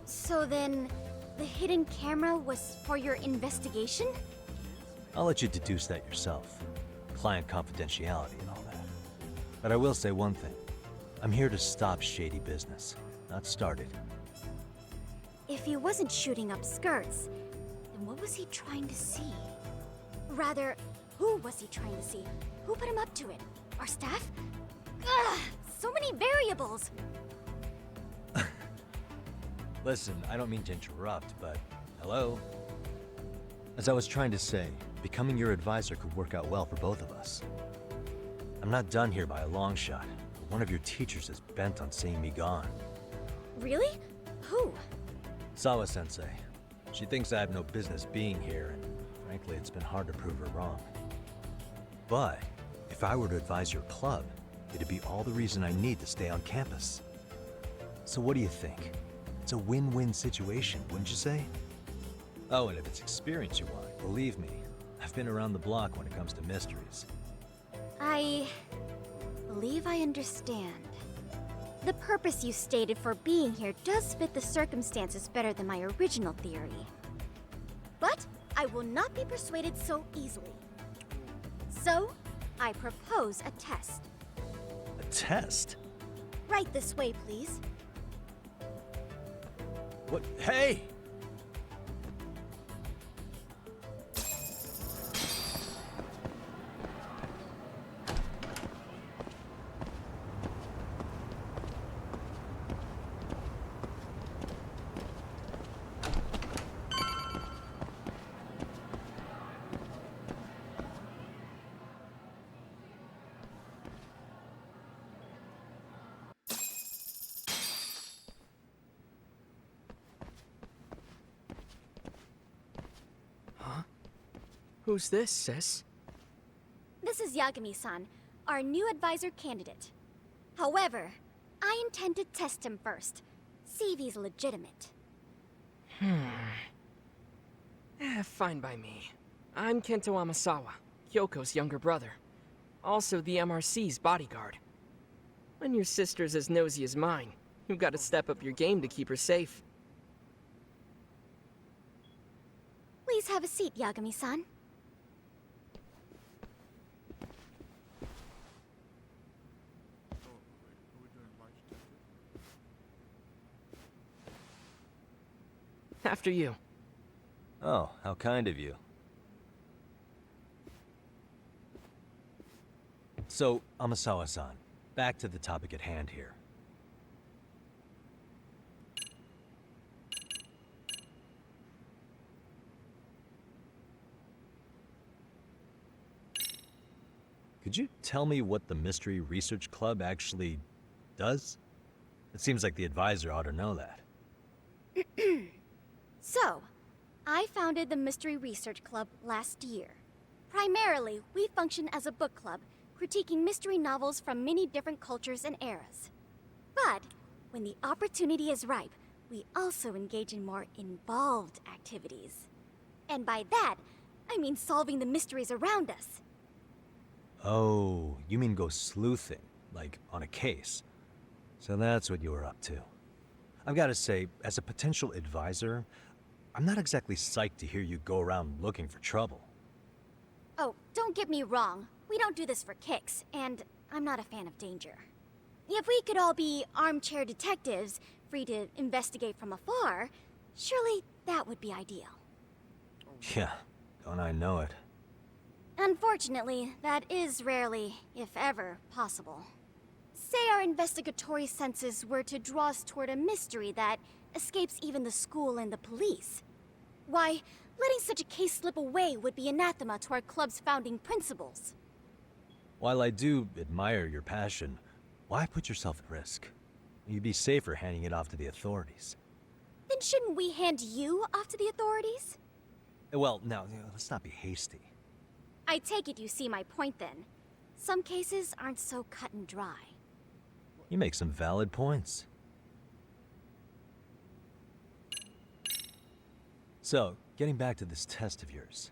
So then, the hidden camera was for your investigation? I'll let you deduce that yourself. Client confidentiality and all that. But I will say one thing. I'm here to stop shady business, not start it. If he wasn't shooting up skirts, then what was he trying to see? Rather, who was he trying to see? Who put him up to it? Our staff? Ugh, so many variables! Listen, I don't mean to interrupt, but hello? As I was trying to say, becoming your advisor could work out well for both of us. I'm not done here by a long shot, but one of your teachers is bent on seeing me gone. Really? Who? Sawa-sensei. She thinks I have no business being here, and frankly, it's been hard to prove her wrong. But if I were to advise your club, it'd be all the reason I need to stay on campus. So what do you think? It's a win-win situation, wouldn't you say? Oh, and if it's experience you want, believe me, I've been around the block when it comes to mysteries. I believe I understand. The purpose you stated for being here does fit the circumstances better than my original theory. But I will not be persuaded so easily. So, I propose a test. A test? Right this way, please. What? Hey! Who's this, sis? This is Yagami-san, our new advisor candidate. However, I intend to test him first. See if he's legitimate. Fine by me. I'm Kento Amasawa, Kyoko's younger brother. Also the MRC's bodyguard. When your sister's as nosy as mine, you've got to step up your game to keep her safe. Please have a seat, Yagami-san. After you. Oh, how kind of you. So, Amasawa-san, back to the topic at hand here. Could you tell me what the Mystery Research Club actually does? It seems like the advisor ought to know that. So, I founded the Mystery Research Club last year. Primarily, we function as a book club, critiquing mystery novels from many different cultures and eras. But when the opportunity is ripe, we also engage in more involved activities. And by that, I mean solving the mysteries around us. Oh, you mean go sleuthing, like on a case. So that's what you were up to. I've got to say, as a potential advisor, I'm not exactly psyched to hear you go around looking for trouble. Oh, don't get me wrong. We don't do this for kicks, and I'm not a fan of danger. If we could all be armchair detectives, free to investigate from afar, surely that would be ideal. Yeah, don't I know it. Unfortunately, that is rarely, if ever, possible. Say our investigatory senses were to draw us toward a mystery that escapes even the school and the police. Why, letting such a case slip away would be anathema to our club's founding principles. While I do admire your passion, why put yourself at risk? You'd be safer handing it off to the authorities. Then shouldn't we hand you off to the authorities? Well, now, let's not be hasty. I take it you see my point then. Some cases aren't so cut and dry. You make some valid points. So, getting back to this test of yours.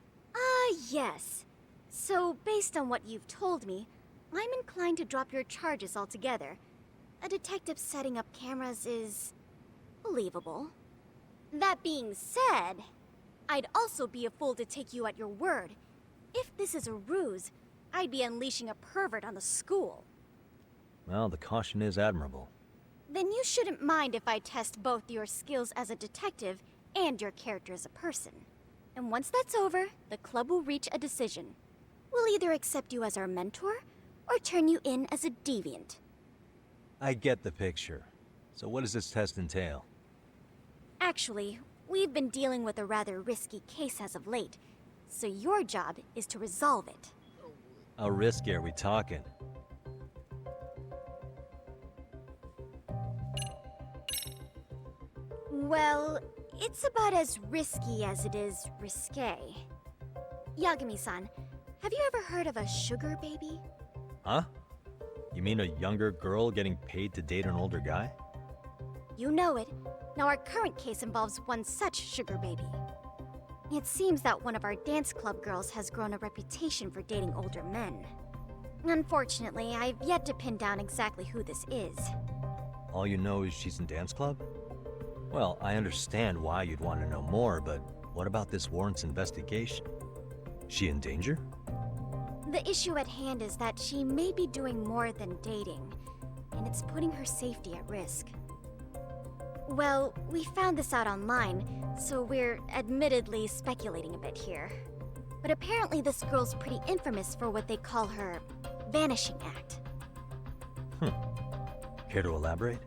Yes. So, based on what you've told me, I'm inclined to drop your charges altogether. A detective setting up cameras is believable. That being said, I'd also be a fool to take you at your word. If this is a ruse, I'd be unleashing a pervert on the school. Well, the caution is admirable. Then you shouldn't mind if I test both your skills as a detective and your character as a person. And once that's over, the club will reach a decision. We'll either accept you as our mentor, or turn you in as a deviant. I get the picture. So what does this test entail? Actually, we've been dealing with a rather risky case as of late, so your job is to resolve it. How risky are we talking? Well, it's about as risky as it is risque. Yagami-san, have you ever heard of a sugar baby? Huh? You mean a younger girl getting paid to date an older guy? You know it. Now our current case involves one such sugar baby. It seems that one of our dance club girls has grown a reputation for dating older men. Unfortunately, I've yet to pin down exactly who this is. All you know is she's in dance club? Well, I understand why you'd want to know more, but what about this warrants investigation? She in danger? The issue at hand is that she may be doing more than dating, and it's putting her safety at risk. Well, we found this out online, so we're admittedly speculating a bit here. But apparently this girl's pretty infamous for what they call her vanishing act. Care to elaborate?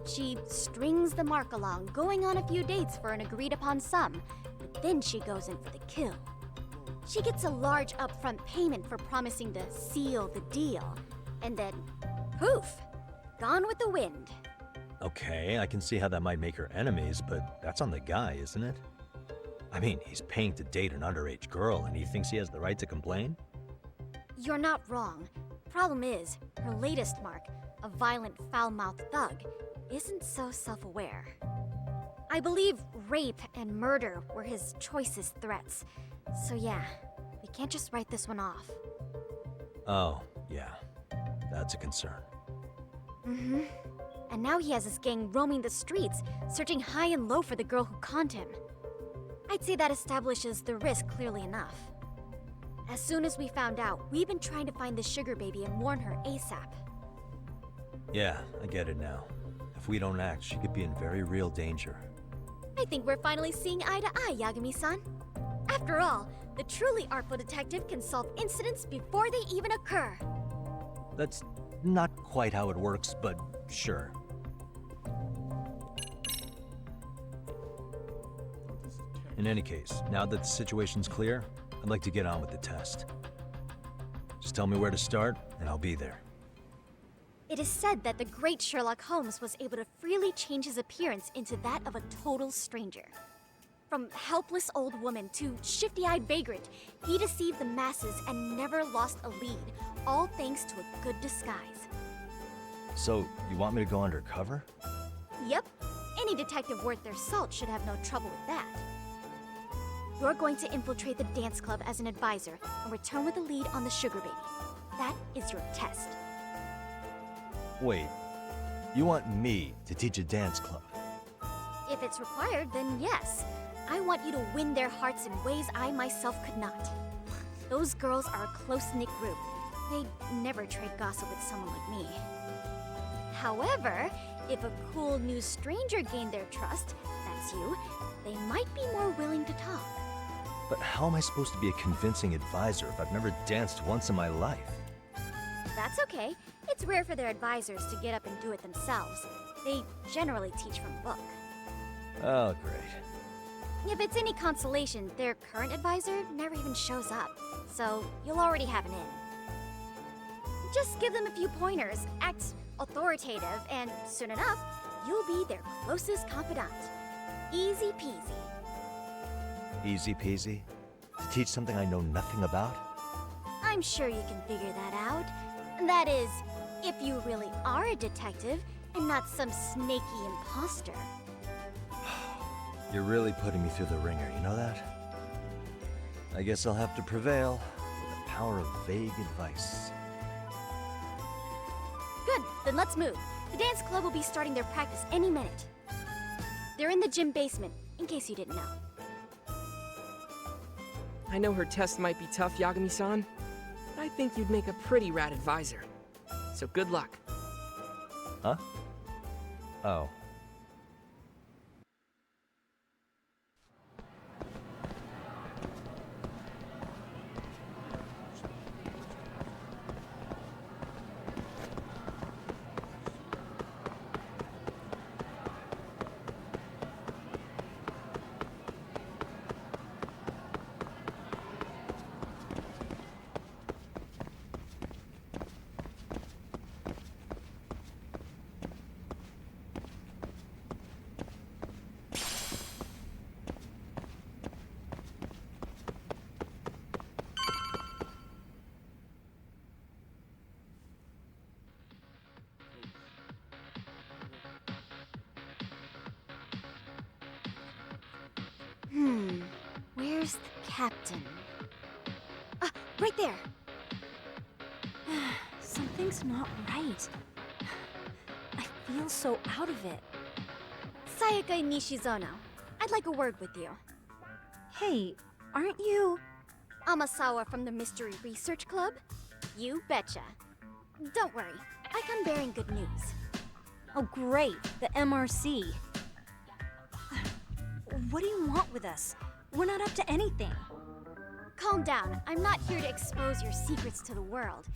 She strings the mark along, going on a few dates for an agreed-upon sum, but then she goes in for the kill. She gets a large upfront payment for promising to seal the deal, and then, poof, gone with the wind. Okay, I can see how that might make her enemies, but that's on the guy, isn't it? I mean, he's paying to date an underage girl, and he thinks he has the right to complain? You're not wrong. Problem is, her latest mark, a violent, foul-mouthed thug, isn't so self-aware. I believe rape and murder were his choicest threats. So yeah, we can't just write this one off. Oh, yeah. That's a concern. Mm-hmm. And now he has his gang roaming the streets, searching high and low for the girl who conned him. I'd say that establishes the risk clearly enough. As soon as we found out, we've been trying to find the sugar baby and warn her ASAP. Yeah, I get it now. If we don't act, she could be in very real danger. I think we're finally seeing eye to eye, Yagami-san. After all, the truly artful detective can solve incidents before they even occur. That's not quite how it works, but sure. In any case, now that the situation's clear, I'd like to get on with the test. Just tell me where to start, and I'll be there. It is said that the great Sherlock Holmes was able to freely change his appearance into that of a total stranger. From helpless old woman to shifty-eyed vagrant, he deceived the masses and never lost a lead, all thanks to a good disguise. So, you want me to go undercover? Yep. Any detective worth their salt should have no trouble with that. You're going to infiltrate the dance club as an advisor and return with a lead on the sugar baby. That is your test. Wait, you want me to teach a dance club? If it's required, then yes. I want you to win their hearts in ways I myself could not. Those girls are a close-knit group. They'd never trade gossip with someone like me. However, if a cool new stranger gained their trust, that's you, they might be more willing to talk. But how am I supposed to be a convincing advisor if I've never danced once in my life? That's okay. It's rare for their advisors to get up and do it themselves. They generally teach from a book. Oh, great. If it's any consolation, their current advisor never even shows up, so you'll already have an in. Just give them a few pointers, act authoritative, and soon enough, you'll be their closest confidant. Easy peasy. Easy peasy? To teach something I know nothing about? I'm sure you can figure that out. That is, if you really are a detective and not some snaky imposter. You're really putting me through the ringer, you know that? I guess I'll have to prevail with the power of vague advice. Good, then let's move. The dance club will be starting their practice any minute. They're in the gym basement, in case you didn't know. I know her test might be tough, Yagami-san, but I think you'd make a pretty rad advisor. So good luck. Huh? Oh. Where's the captain? Right there! Something's not right. I feel so out of it. Sayaka Nishizono, I'd like a word with you. Hey, aren't you... Amasawa from the Mystery Research Club? You betcha. Don't worry, I come bearing good news. Oh great, the MRC. What do you want with us? We're not up to anything. Calm down. I'm not here to expose your secrets to the world.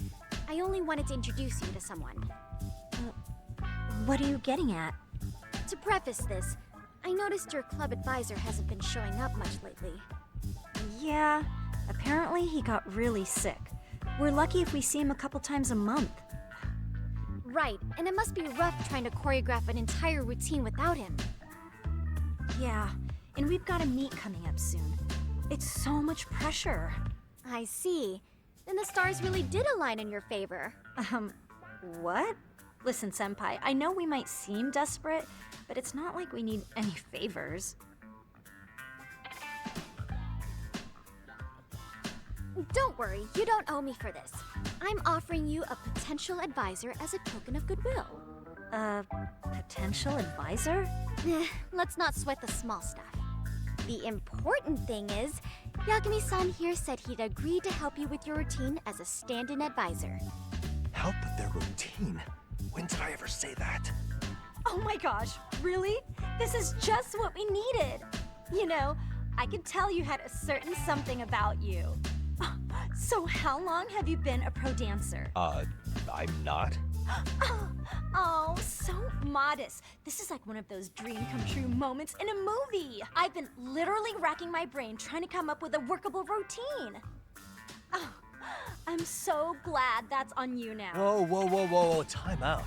I only wanted to introduce you to someone. What are you getting at? To preface this, I noticed your club advisor hasn't been showing up much lately. Yeah, apparently he got really sick. We're lucky if we see him a couple times a month. Right, and it must be rough trying to choreograph an entire routine without him. Yeah, and we've got a meet coming up soon. It's so much pressure. I see. Then the stars really did align in your favor. What? Listen, Senpai, I know we might seem desperate, but it's not like we need any favors. Don't worry, you don't owe me for this. I'm offering you a potential advisor as a token of goodwill. Potential advisor? Let's not sweat the small stuff. The important thing is, Yagami-san here said he'd agreed to help you with your routine as a stand-in advisor. Help with their routine? When did I ever say that? Oh my gosh, really? This is just what we needed. You know, I could tell you had a certain something about you. So how long have you been a pro dancer? I'm not. Oh, so modest. This is like one of those dream come true moments in a movie. I've been literally racking my brain trying to come up with a workable routine. Oh, I'm so glad that's on you now. Whoa, time out.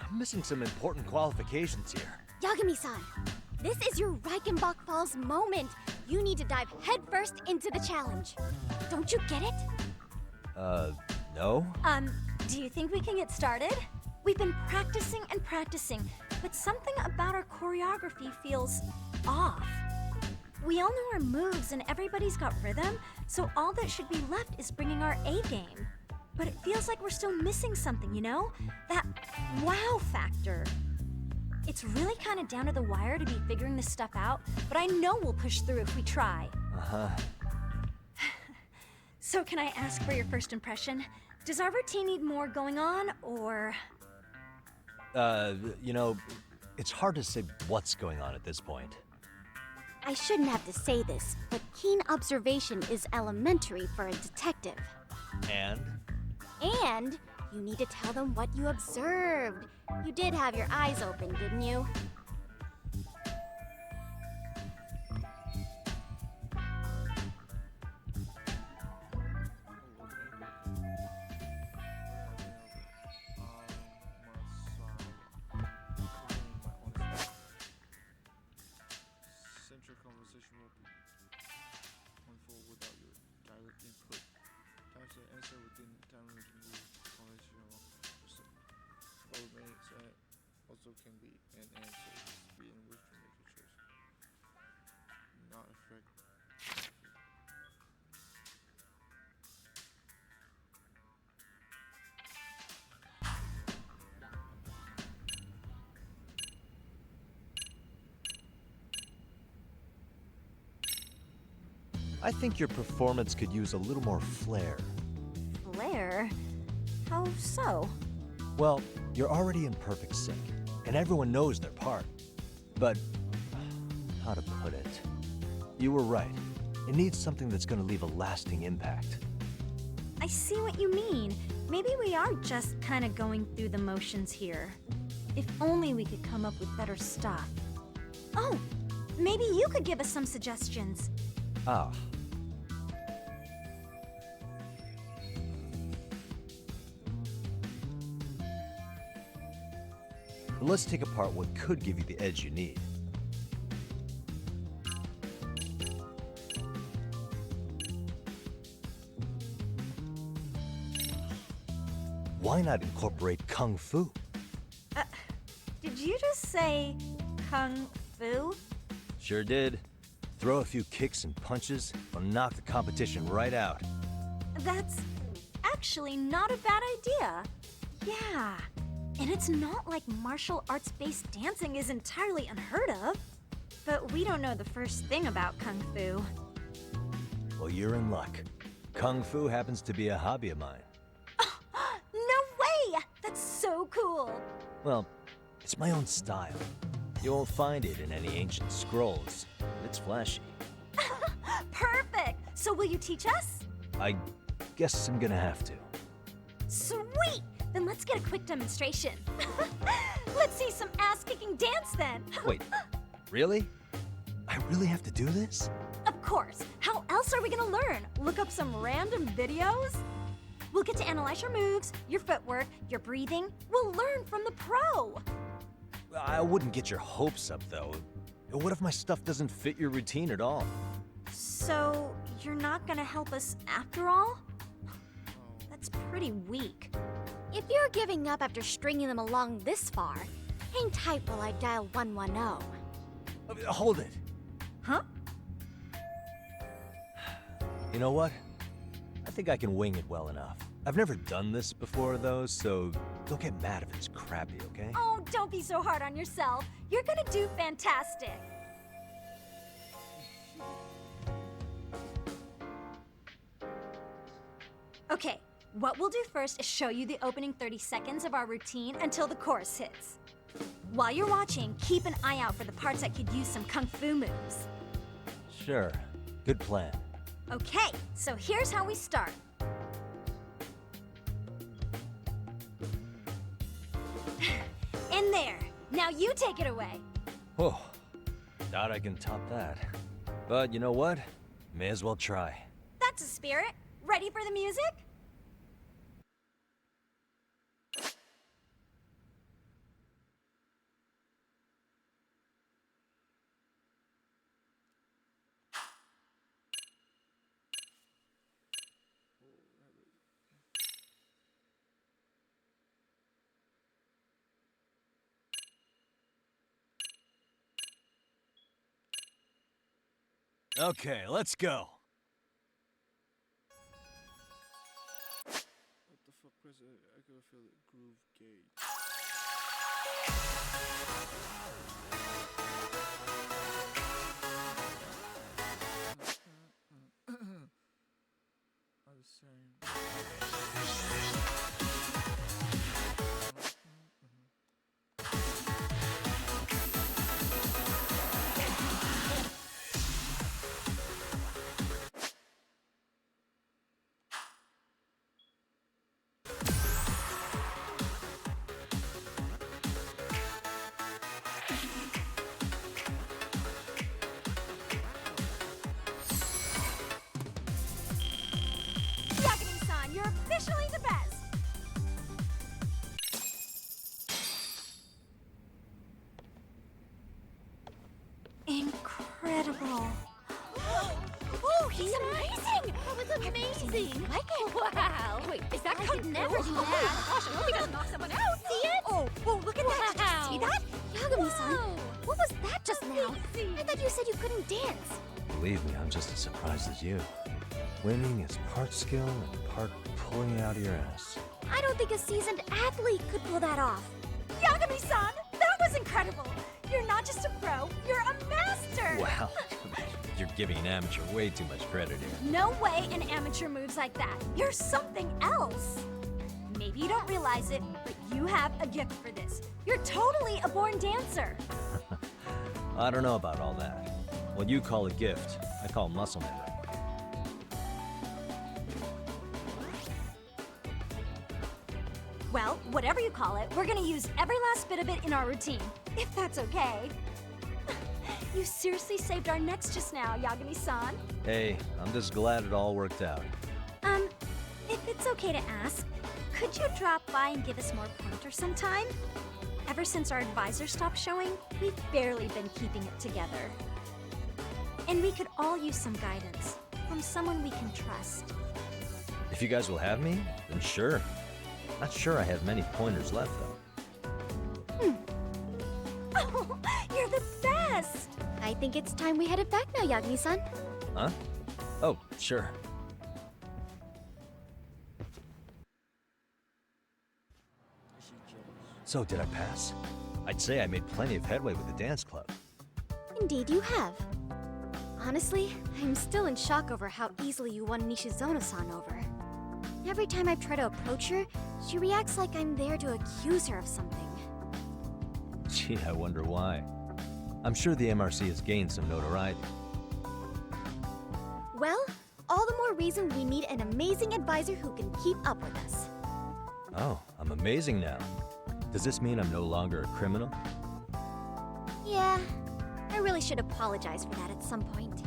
I'm missing some important qualifications here. Yagami-san, this is your Reichenbach Falls moment. You need to dive headfirst into the challenge. Don't you get it? No? Do you think we can get started? We've been practicing and practicing, but something about our choreography feels off. We all know our moves and everybody's got rhythm, so all that should be left is bringing our A game. But it feels like we're still missing something, you know? That wow factor. It's really kind of down to the wire to be figuring this stuff out, but I know we'll push through if we try. Uh-huh. So can I ask for your first impression? Does our routine need more going on, or...? You know, it's hard to say what's going on at this point. I shouldn't have to say this, but keen observation is elementary for a detective. And? And you need to tell them what you observed. You did have your eyes open, didn't you? Central conversation will be unfold without your direct input. Time to answer within time limit to move conventional percent. What remains also can be an answer, be in which to make a choice. Not affect. I think your performance could use a little more flair. Flair? How so? Well, you're already in perfect sync, and everyone knows their part. But, how to put it? You were right. It needs something that's gonna leave a lasting impact. I see what you mean. Maybe we are just kind of going through the motions here. If only we could come up with better stuff. Oh, maybe you could give us some suggestions. Ah. Let's take apart what could give you the edge you need. Why not incorporate Kung Fu? Did you just say Kung Fu? Sure did. Throw a few kicks and punches, will knock the competition right out. That's actually not a bad idea. Yeah. And it's not like martial arts-based dancing is entirely unheard of. But we don't know the first thing about Kung Fu. Well, you're in luck. Kung Fu happens to be a hobby of mine. No way! That's so cool! Well, it's my own style. You won't find it in any ancient scrolls. It's flashy. Perfect! So will you teach us? I guess I'm gonna have to. Sweet! Then let's get a quick demonstration. Let's see some ass-kicking dance then. Wait, really? I really have to do this? Of course. How else are we gonna learn? Look up some random videos? We'll get to analyze your moves, your footwork, your breathing. We'll learn from the pro. I wouldn't get your hopes up, though. What if my stuff doesn't fit your routine at all? So, you're not gonna help us after all? That's pretty weak. If you're giving up after stringing them along this far, hang tight while I dial 110. Hold it. Huh? You know what? I think I can wing it well enough. I've never done this before, though, so don't get mad if it's crappy, okay? Oh, don't be so hard on yourself. You're gonna do fantastic. Okay, what we'll do first is show you the opening 30 seconds of our routine until the chorus hits. While you're watching, keep an eye out for the parts that could use some Kung Fu moves. Sure. Good plan. Okay, so here's how we start. In there. Now you take it away. Oh, doubt I can top that. But you know what? May as well try. That's a spirit. Ready for the music? Okay, let's go. What the fuck, President? I could feel the groove gauge. I was saying. Yagami-san, you're officially the best! Incredible. Oh, he's amazing! That was amazing! Like it? Wow! Wait, is that I Kung could Fu? never do Oh that. gosh, I hope he doesn't knock someone out! See it? Oh, look at that! Did you see that? Yagami-san, Whoa. what was that just now? I thought you said you couldn't dance. Believe me, I'm just as surprised as you. Winning is part skill and part pulling it out of your ass. I don't think a seasoned athlete could pull that off. Yagami-san, that was incredible! You're not just a pro, you're a master! Wow. You're giving an amateur way too much credit here. No way an amateur moves like that. You're something else. Maybe you don't realize it, but you have a gift for this. You're totally a born dancer. I don't know about all that. What you call a gift, I call muscle memory. Well, whatever you call it, we're gonna use every last bit of it in our routine, if that's okay. You seriously saved our necks just now, Yagami-san. Hey, I'm just glad it all worked out. If it's okay to ask, could you drop by and give us more pointers sometime? Ever since our advisor stopped showing, we've barely been keeping it together. And we could all use some guidance from someone we can trust. If you guys will have me, then sure. Not sure I have many pointers left, though. Oh, you're the best! I think it's time we headed back now, Yagami-san. Huh? Oh, sure. So, did I pass? I'd say I made plenty of headway with the dance club. Indeed you have. Honestly, I'm still in shock over how easily you won Nishizono-san over. Every time I try to approach her, she reacts like I'm there to accuse her of something. Gee, I wonder why. I'm sure the MRC has gained some notoriety. Well, all the more reason we need an amazing advisor who can keep up with us. Oh, I'm amazing now. Does this mean I'm no longer a criminal? Yeah, I really should apologize for that at some point.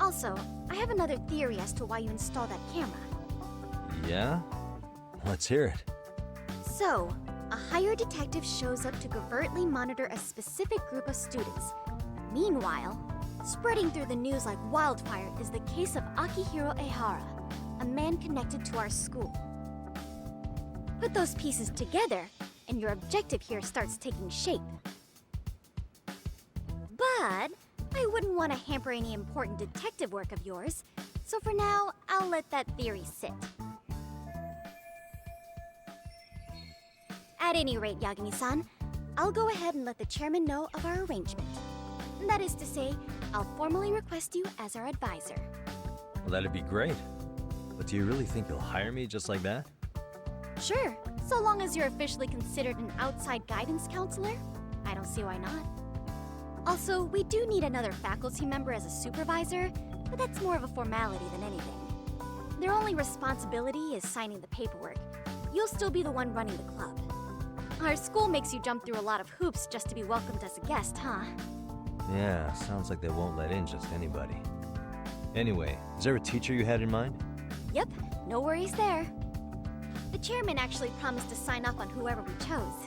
Also, I have another theory as to why you installed that camera. Yeah? Let's hear it. So, a hired detective shows up to covertly monitor a specific group of students. Meanwhile, spreading through the news like wildfire is the case of Akihiro Ehara, a man connected to our school. Put those pieces together, and your objective here starts taking shape. But I wouldn't want to hamper any important detective work of yours, so for now, I'll let that theory sit. At any rate, Yagami-san, I'll go ahead and let the chairman know of our arrangement. That is to say, I'll formally request you as our advisor. Well, that'd be great. But do you really think you'll hire me just like that? Sure, so long as you're officially considered an outside guidance counselor, I don't see why not. Also, we do need another faculty member as a supervisor, but that's more of a formality than anything. Their only responsibility is signing the paperwork. You'll still be the one running the club. Our school makes you jump through a lot of hoops just to be welcomed as a guest, huh? Yeah, sounds like they won't let in just anybody. Anyway, is there a teacher you had in mind? Yep, no worries there. The chairman actually promised to sign off on whoever we chose.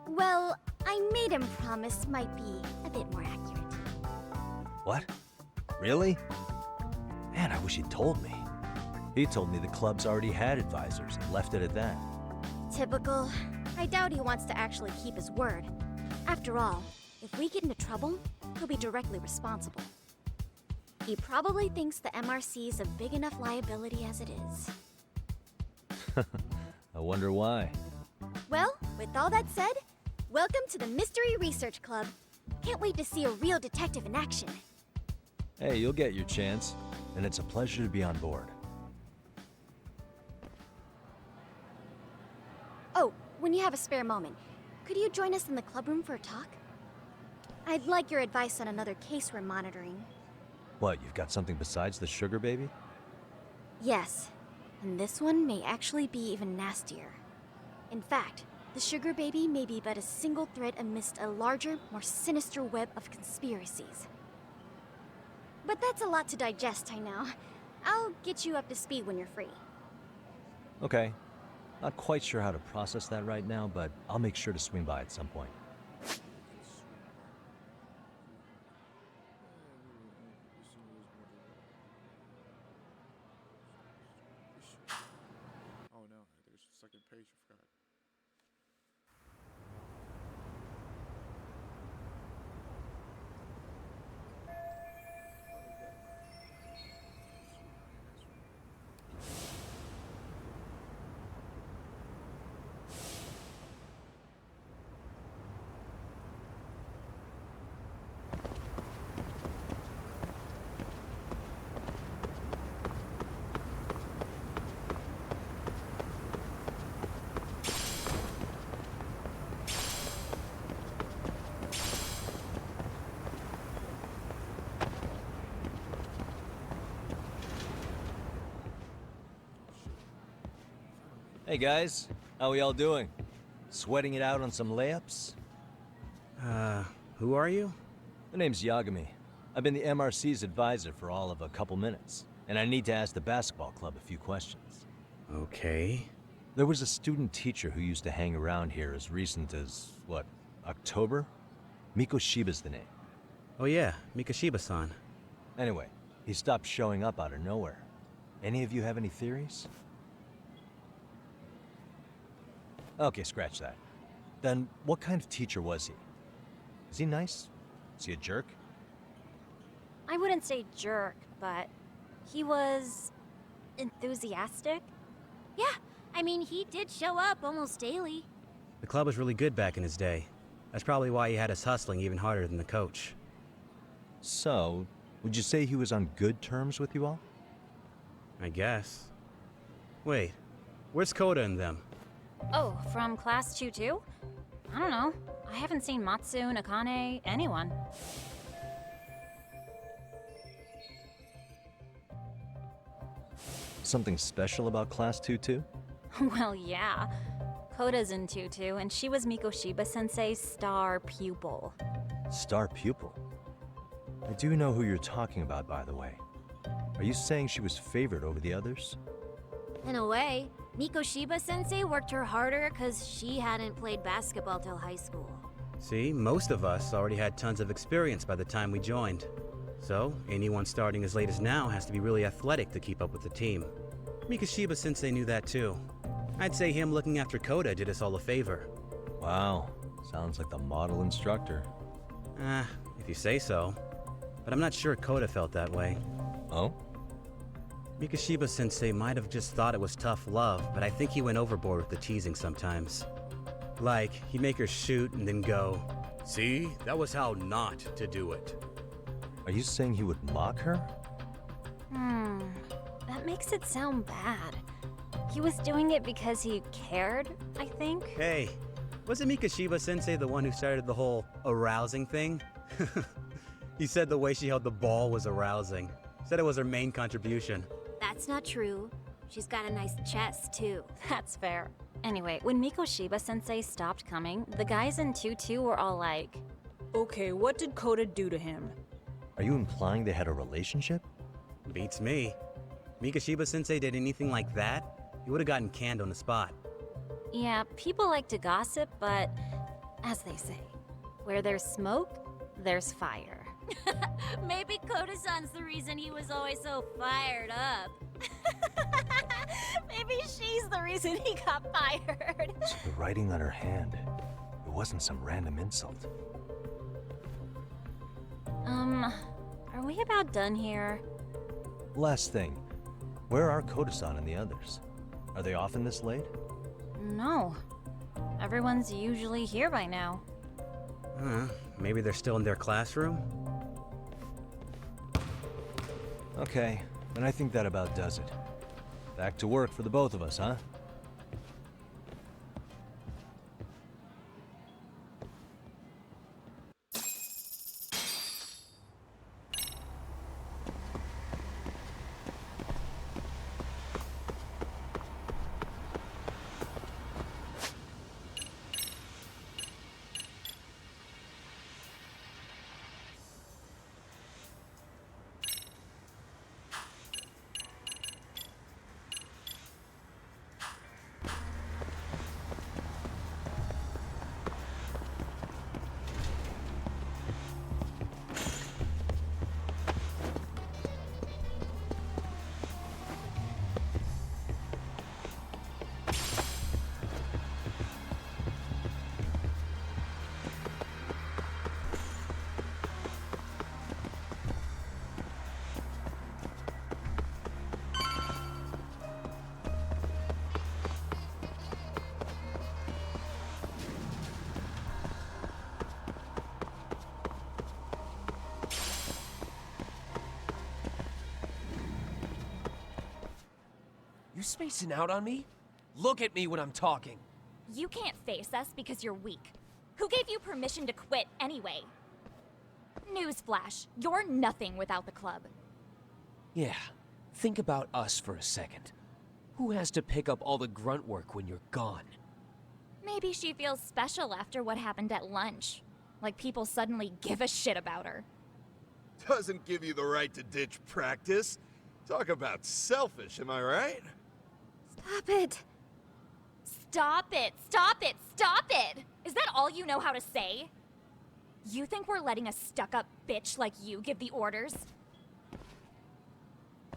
Well, I made him promise might be a bit more accurate. What? Really? Man, I wish he'd told me. He told me the club's already had advisors and left it at that. Typical. I doubt he wants to actually keep his word. After all, if we get into trouble, he'll be directly responsible. He probably thinks the MRC is a big enough liability as it is. I wonder why. Well, with all that said, welcome to the Mystery Research Club. Can't wait to see a real detective in action. Hey, you'll get your chance, and it's a pleasure to be on board. Oh, when you have a spare moment, could you join us in the club room for a talk? I'd like your advice on another case we're monitoring. What, you've got something besides the sugar baby? Yes, and this one may actually be even nastier. In fact, the sugar baby may be but a single thread amidst a larger, more sinister web of conspiracies. But that's a lot to digest, I know. I'll get you up to speed when you're free. Okay. Not quite sure how to process that right now, but I'll make sure to swing by at some point. Oh no, there's a second page, I forgot. Hey guys, how we all doing? Sweating it out on some layups? Who are you? My name's Yagami. I've been the MRC's advisor for all of a couple minutes, and I need to ask the basketball club a few questions. Okay. There was a student teacher who used to hang around here as recent as, what, October? Mikoshiba's the name. Oh yeah, Mikoshiba-san. Anyway, he stopped showing up out of nowhere. Any of you have any theories? Okay, scratch that. Then, what kind of teacher was he? Is he nice? Is he a jerk? I wouldn't say jerk, but he was enthusiastic. Yeah, I mean, he did show up almost daily. The club was really good back in his day. That's probably why he had us hustling even harder than the coach. So, would you say he was on good terms with you all? I guess. Wait, where's Koda and them? Oh, from class 2-2? I don't know. I haven't seen Matsu, Nakane, anyone. Something special about Class 2-2? Well, yeah. Koda's in 2-2, and she was Mikoshiba-sensei's star pupil. Star pupil? I do know who you're talking about, by the way. Are you saying she was favored over the others? In a way, Mikoshiba-sensei worked her harder because she hadn't played basketball till high school. See, most of us already had tons of experience by the time we joined. So, anyone starting as late as now has to be really athletic to keep up with the team. Mikoshiba-sensei knew that too. I'd say him looking after Koda did us all a favor. Wow, sounds like the model instructor. If you say so. But I'm not sure Koda felt that way. Oh? Mikoshiba-sensei might have just thought it was tough love, but I think he went overboard with the teasing sometimes. Like, he'd make her shoot and then go, "See, that was how not to do it." Are you saying he would mock her? That makes it sound bad. He was doing it because he cared, I think. Hey, wasn't Mikoshiba-sensei the one who started the whole arousing thing? He said the way she held the ball was arousing. Said it was her main contribution. That's not true. She's got a nice chest, too. That's fair. Anyway, when Mikoshiba-sensei stopped coming, the guys in 2-2 were all like, "Okay, what did Koda do to him?" Are you implying they had a relationship? Beats me. Mikoshiba-sensei did anything like that, he would have gotten canned on the spot. yeah, people like to gossip, but as they say, where there's smoke, there's fire. Maybe Koda-san's the reason he was always so fired up. Maybe she's the reason he got fired. So the writing on her hand, it wasn't some random insult. Are we about done here? Last thing, where are Koda-san and the others? Are they often this late? No. Everyone's usually here by now. Maybe they're still in their classroom? Okay, then I think that about does it. Back to work for the both of us, huh? You spacing out on me? Look at me when I'm talking. You can't face us because you're weak. Who gave you permission to quit anyway? Newsflash, you're nothing without the club. Yeah, think about us for a second. Who has to pick up all the grunt work when you're gone? Maybe she feels special after what happened at lunch. Like people suddenly give a shit about her. Doesn't give you the right to ditch practice. Talk about selfish, am I right? Stop it! Stop it! Stop it! Stop it! Is that all you know how to say? You think we're letting a stuck-up bitch like you give the orders?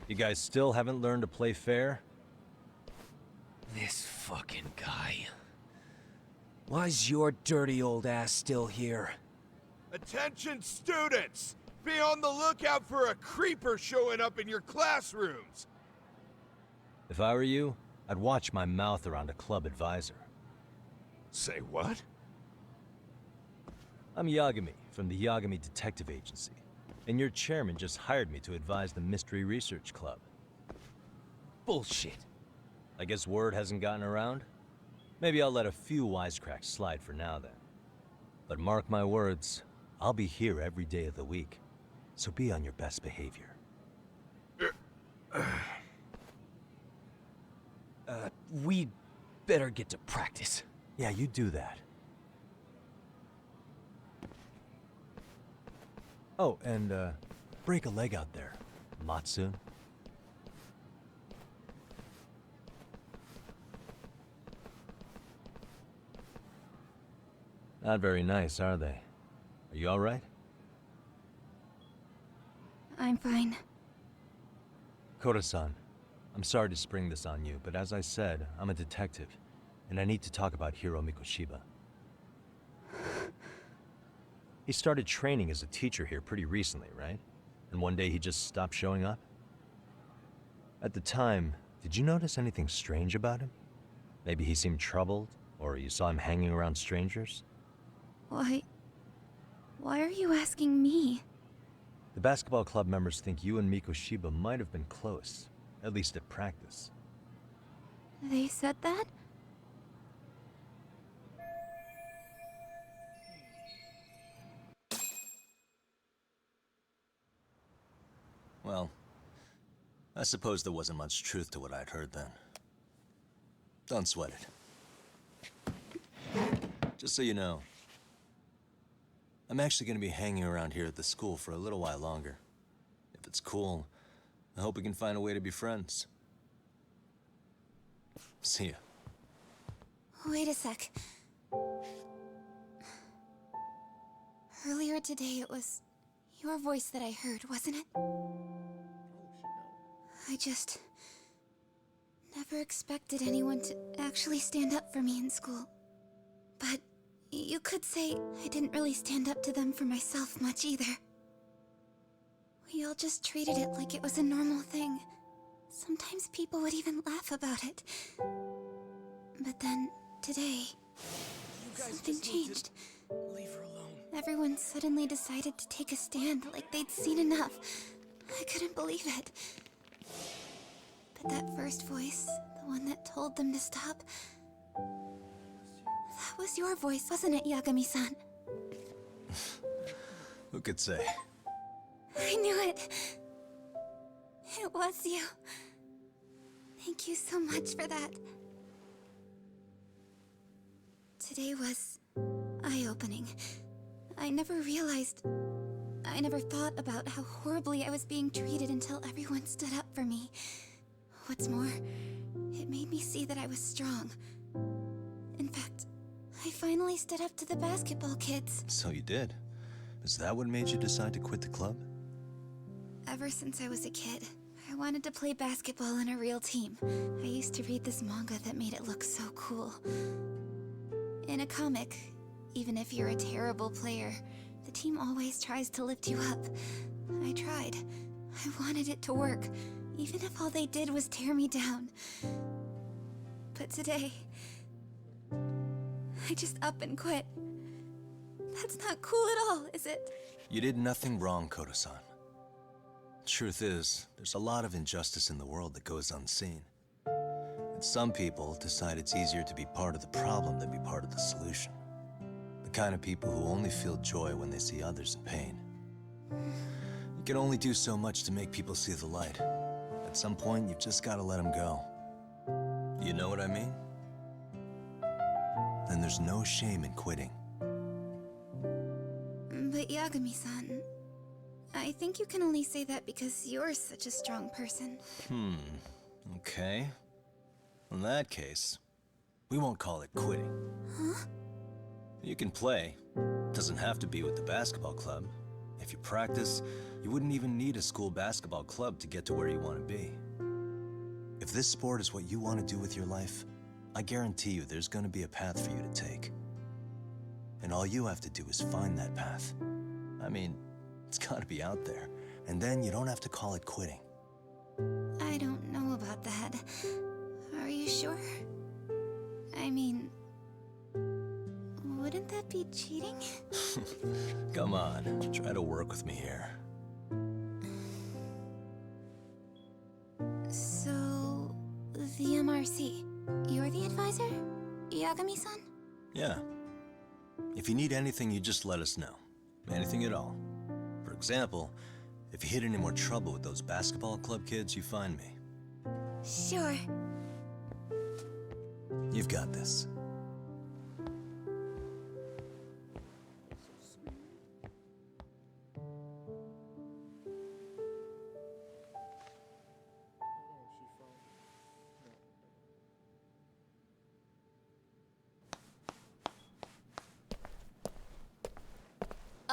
You guys still haven't learned to play fair? This fucking guy. Why's your dirty old ass still here? Attention students! Be on the lookout for a creeper showing up in your classrooms! If I were you, I'd watch my mouth around a club advisor. Say what? I'm Yagami, from the Yagami Detective Agency, and your chairman just hired me to advise the Mystery Research Club. Bullshit. I guess word hasn't gotten around? Maybe I'll let a few wisecracks slide for now then. But mark my words, I'll be here every day of the week, so be on your best behavior. We'd better get to practice. Yeah, you do that. Oh, and, break a leg out there, Matsun. Not very nice, are they? Are you alright? I'm fine. Koda-san, I'm sorry to spring this on you, but as I said, I'm a detective, and I need to talk about Hiro Mikoshiba. He started training as a teacher here pretty recently, right? And one day he just stopped showing up? At the time, did you notice anything strange about him? Maybe he seemed troubled, or you saw him hanging around strangers? Why are you asking me? The basketball club members think you and Mikoshiba might have been close, at least at practice. They said that? Well, I suppose there wasn't much truth to what I'd heard then. Don't sweat it. Just so you know, I'm actually going to be hanging around here at the school for a little while longer. If it's cool, I hope we can find a way to be friends. See ya. Wait a sec. Earlier today, it was your voice that I heard, wasn't it? I just never expected anyone to actually stand up for me in school. But you could say I didn't really stand up to them for myself much either. We all just treated it like it was a normal thing. Sometimes people would even laugh about it. But then, today, something changed. Leave her alone. Everyone suddenly decided to take a stand like they'd seen enough. I couldn't believe it. But that first voice, the one that told them to stop, that was your voice, wasn't it, Yagami-san? Who could say? I knew it. It was you. Thank you so much for that. Today was eye-opening. I never thought about how horribly I was being treated until everyone stood up for me. What's more, it made me see that I was strong. In fact, I finally stood up to the basketball kids. So you did. Is that what made you decide to quit the club? Ever since I was a kid, I wanted to play basketball in a real team. I used to read this manga that made it look so cool. In a comic, even if you're a terrible player, the team always tries to lift you up. I tried. I wanted it to work, even if all they did was tear me down. But today, I just up and quit. That's not cool at all, is it? You did nothing wrong, Koto-san. Truth is, there's a lot of injustice in the world that goes unseen. And some people decide it's easier to be part of the problem than be part of the solution. The kind of people who only feel joy when they see others in pain. You can only do so much to make people see the light. At some point, you've just got to let them go. You know what I mean? Then there's no shame in quitting. But Yagami-san, I think you can only say that because you're such a strong person. Okay. In that case, we won't call it quitting. Huh? You can play. Doesn't have to be with the basketball club. If you practice, you wouldn't even need a school basketball club to get to where you want to be. If this sport is what you want to do with your life, I guarantee you there's going to be a path for you to take. And all you have to do is find that path. I mean, it's got to be out there. And then you don't have to call it quitting. I don't know about that. Are you sure? I mean, wouldn't that be cheating? Come on, try to work with me here. So, the MRC, you're the advisor? Yagami-san? Yeah. If you need anything, you just let us know. Anything at all. For example, if you hit any more trouble with those basketball club kids, you find me. Sure. You've got this.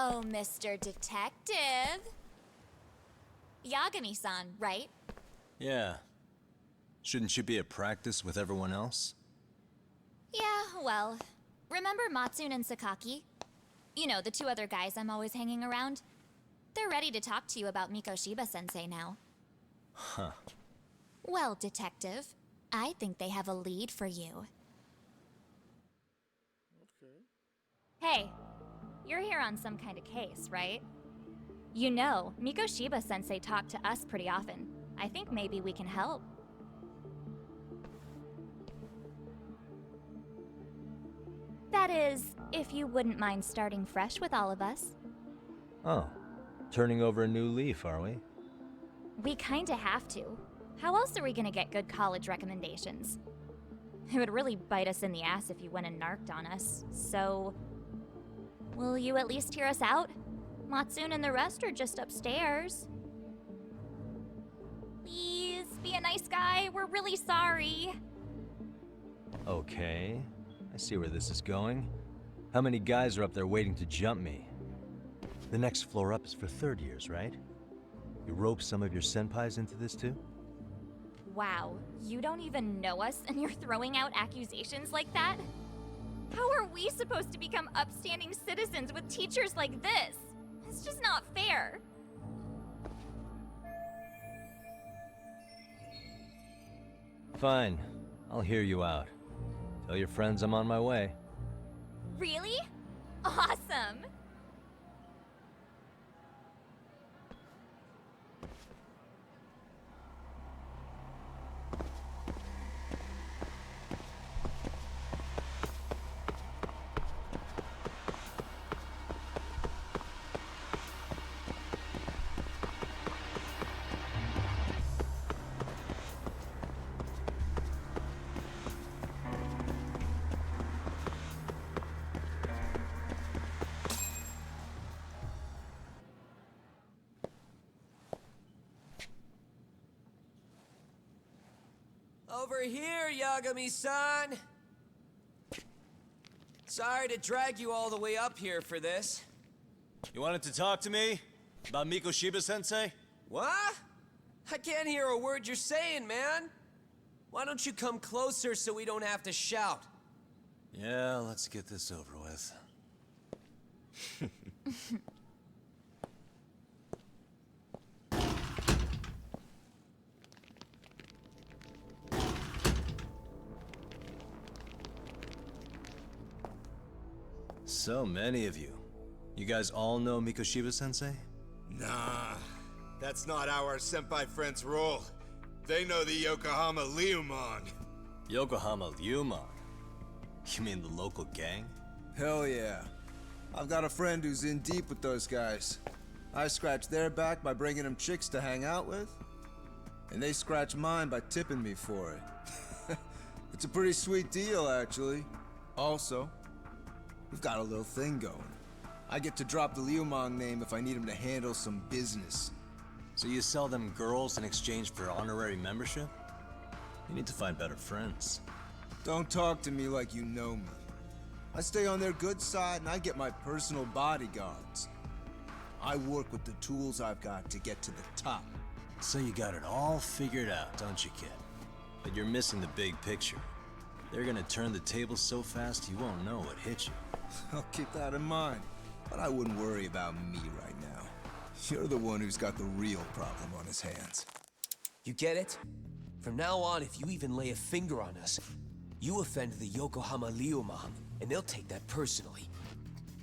Oh, Mr. Detective. Yagami-san, right? Yeah. Shouldn't you be at practice with everyone else? Yeah, well, remember Matsune and Sakaki? You know, the two other guys I'm always hanging around? They're ready to talk to you about Mikoshiba-sensei now. Huh. Well, Detective, I think they have a lead for you. Hey, you're here on some kind of case, right? You know, Mikoshiba-sensei talked to us pretty often. I think maybe we can help. That is, if you wouldn't mind starting fresh with all of us. Oh, turning over a new leaf, are we? We kinda have to. How else are we gonna get good college recommendations? It would really bite us in the ass if you went and narked on us, so... Will you at least hear us out? Matsune and the rest are just upstairs. Please, be a nice guy. We're really sorry. Okay, I see where this is going. How many guys are up there waiting to jump me? The next floor up is for third years, right? You rope some of your senpais into this too? Wow, you don't even know us and you're throwing out accusations like that? How are we supposed to become upstanding citizens with teachers like this? It's just not fair. Fine. I'll hear you out. Tell your friends I'm on my way. Really? Awesome! Over here, Yagami-san! Sorry to drag you all the way up here for this. You wanted to talk to me? About Mikoshiba-sensei? What? I can't hear a word you're saying, man! Why don't you come closer so we don't have to shout? Yeah, let's get this over with. So many of you. You guys all know Mikoshiba-sensei? Nah, that's not how our senpai friends roll. They know the Yokohama Ryumon. Yokohama Ryumon? You mean the local gang? Hell yeah. I've got a friend who's in deep with those guys. I scratch their back by bringing them chicks to hang out with, and they scratch mine by tipping me for it. It's a pretty sweet deal, actually. Also, we've got a little thing going. I get to drop the Ryumon name if I need him to handle some business. So you sell them girls in exchange for honorary membership? You need to find better friends. Don't talk to me like you know me. I stay on their good side and I get my personal bodyguards. I work with the tools I've got to get to the top. So you got it all figured out, don't you, kid? But you're missing the big picture. They're gonna turn the tables so fast you won't know what hit you. I'll keep that in mind. But I wouldn't worry about me right now. You're the one who's got the real problem on his hands. You get it? From now on, if you even lay a finger on us, you offend the Yokohama Ryumon, and they'll take that personally.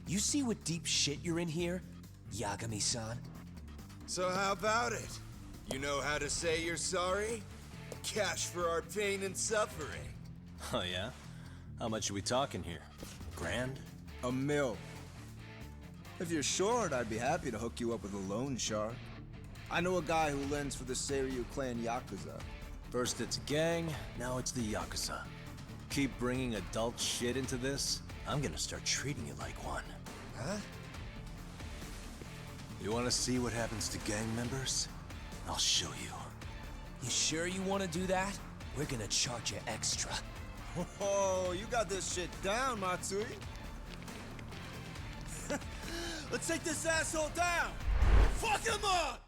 You see what deep shit you're in here, Yagami-san? So how about it? You know how to say you're sorry? Cash for our pain and suffering. Oh yeah? How much are we talking here? Grand? $1 million. If you're short, I'd be happy to hook you up with a loan shark. I know a guy who lends for the Seiryu clan Yakuza. First it's a gang, now it's the Yakuza. Keep bringing adult shit into this, I'm gonna start treating you like one. Huh? You wanna see what happens to gang members? I'll show you. You sure you want to do that? We're gonna charge you extra. Oh, you got this shit down, Matsui. Let's take this asshole down! Fuck him up!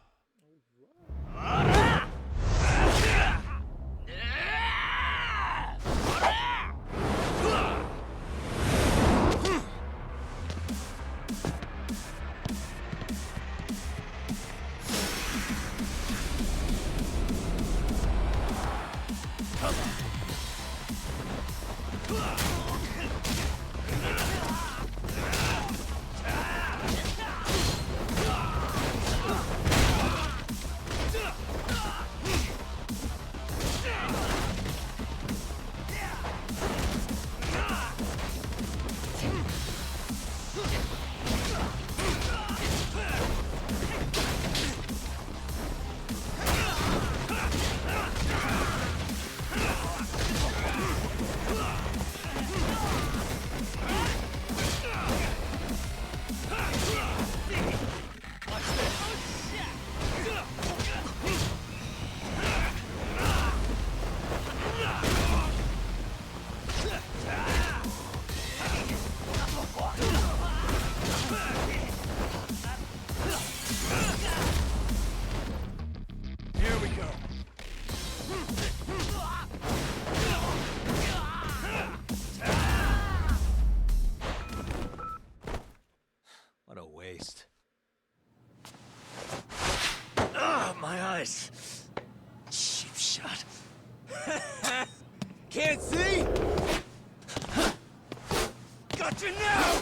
got you now!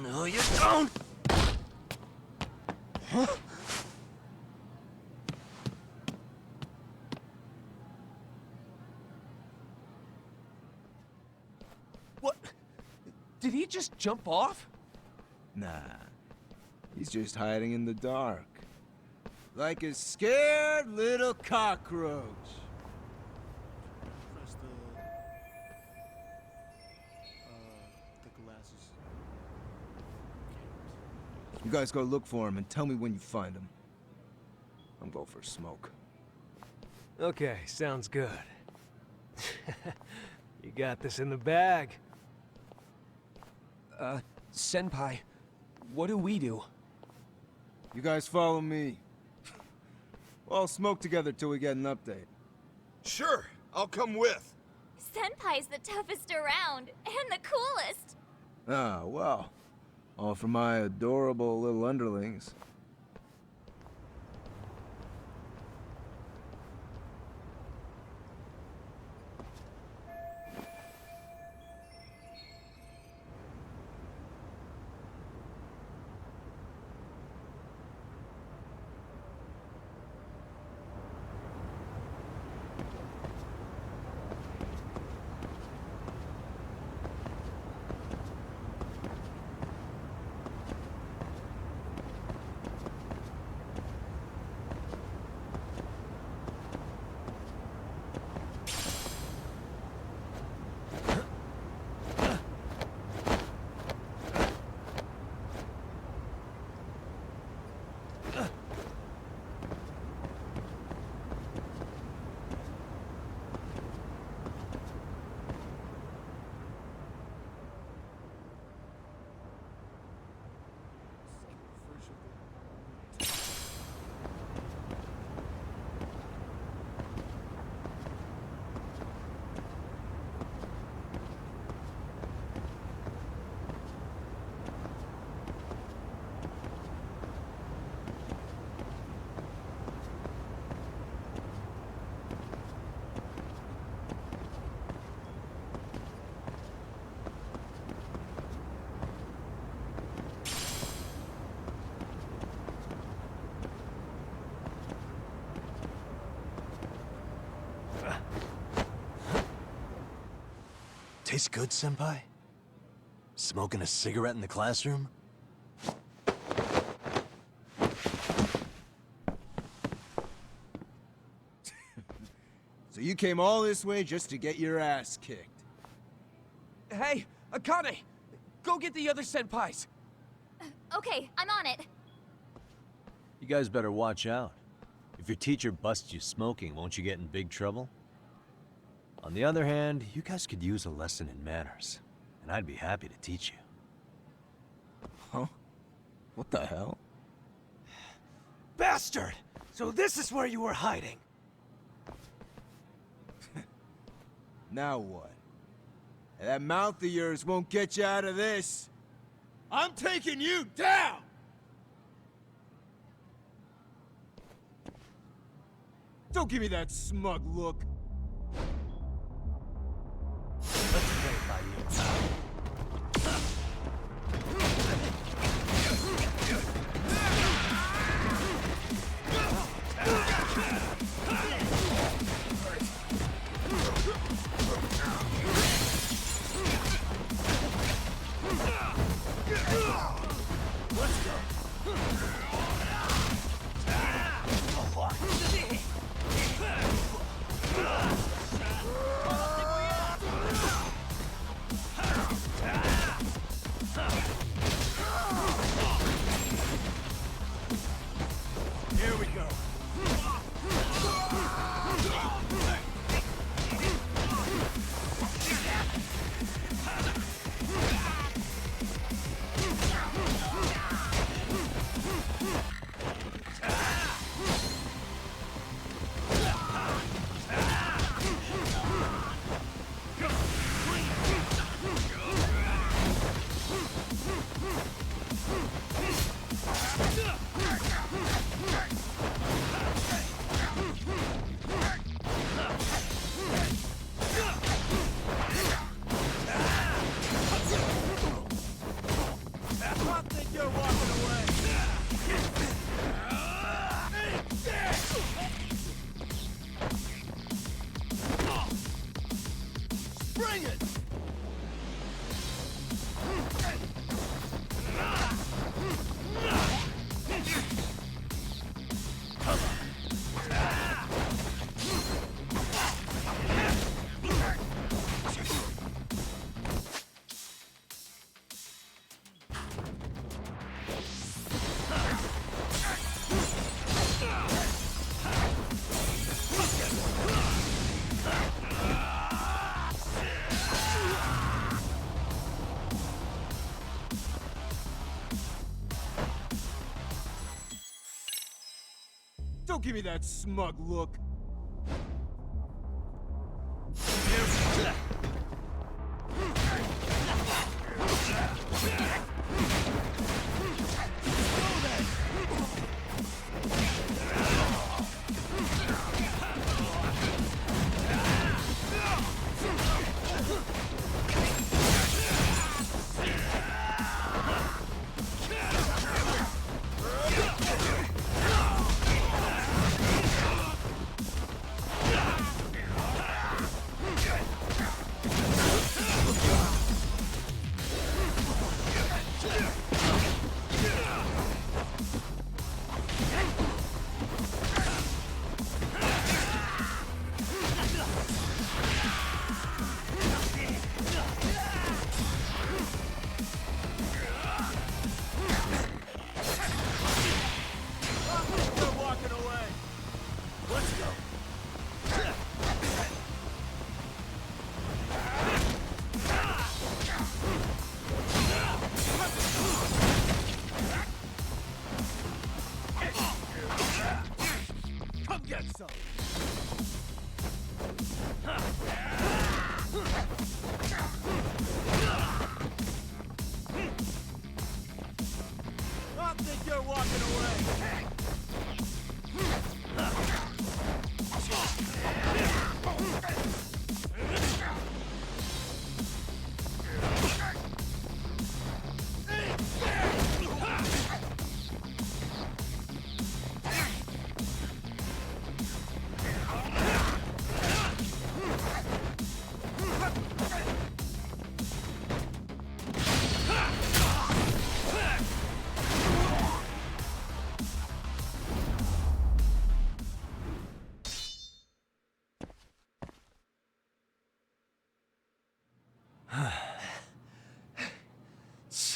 No, you don't! Huh? What? Did he just jump off? Nah. He's just hiding in the dark. Like a scared little cockroach. Press the glasses. You guys go look for him and tell me when you find him. I'm going for a smoke. Okay, sounds good. You got this in the bag. Senpai, what do we do? You guys follow me. We'll all smoke together till we get an update. Sure, I'll come with. Senpai's the toughest around, and the coolest. Ah, well. All for my adorable little underlings. Tastes good, Senpai? Smoking a cigarette in the classroom? So you came all this way just to get your ass kicked? Hey, Akane! Go get the other senpais! Okay, I'm on it. You guys better watch out. If your teacher busts you smoking, won't you get in big trouble? On the other hand, you guys could use a lesson in manners, and I'd be happy to teach you. Huh? What the hell? Bastard! So this is where you were hiding. Now what? That mouth of yours won't get you out of this. I'm taking you down! Don't give me that smug look. Let's play it by ear. Let's go. Bring it! Don't give me that smug look.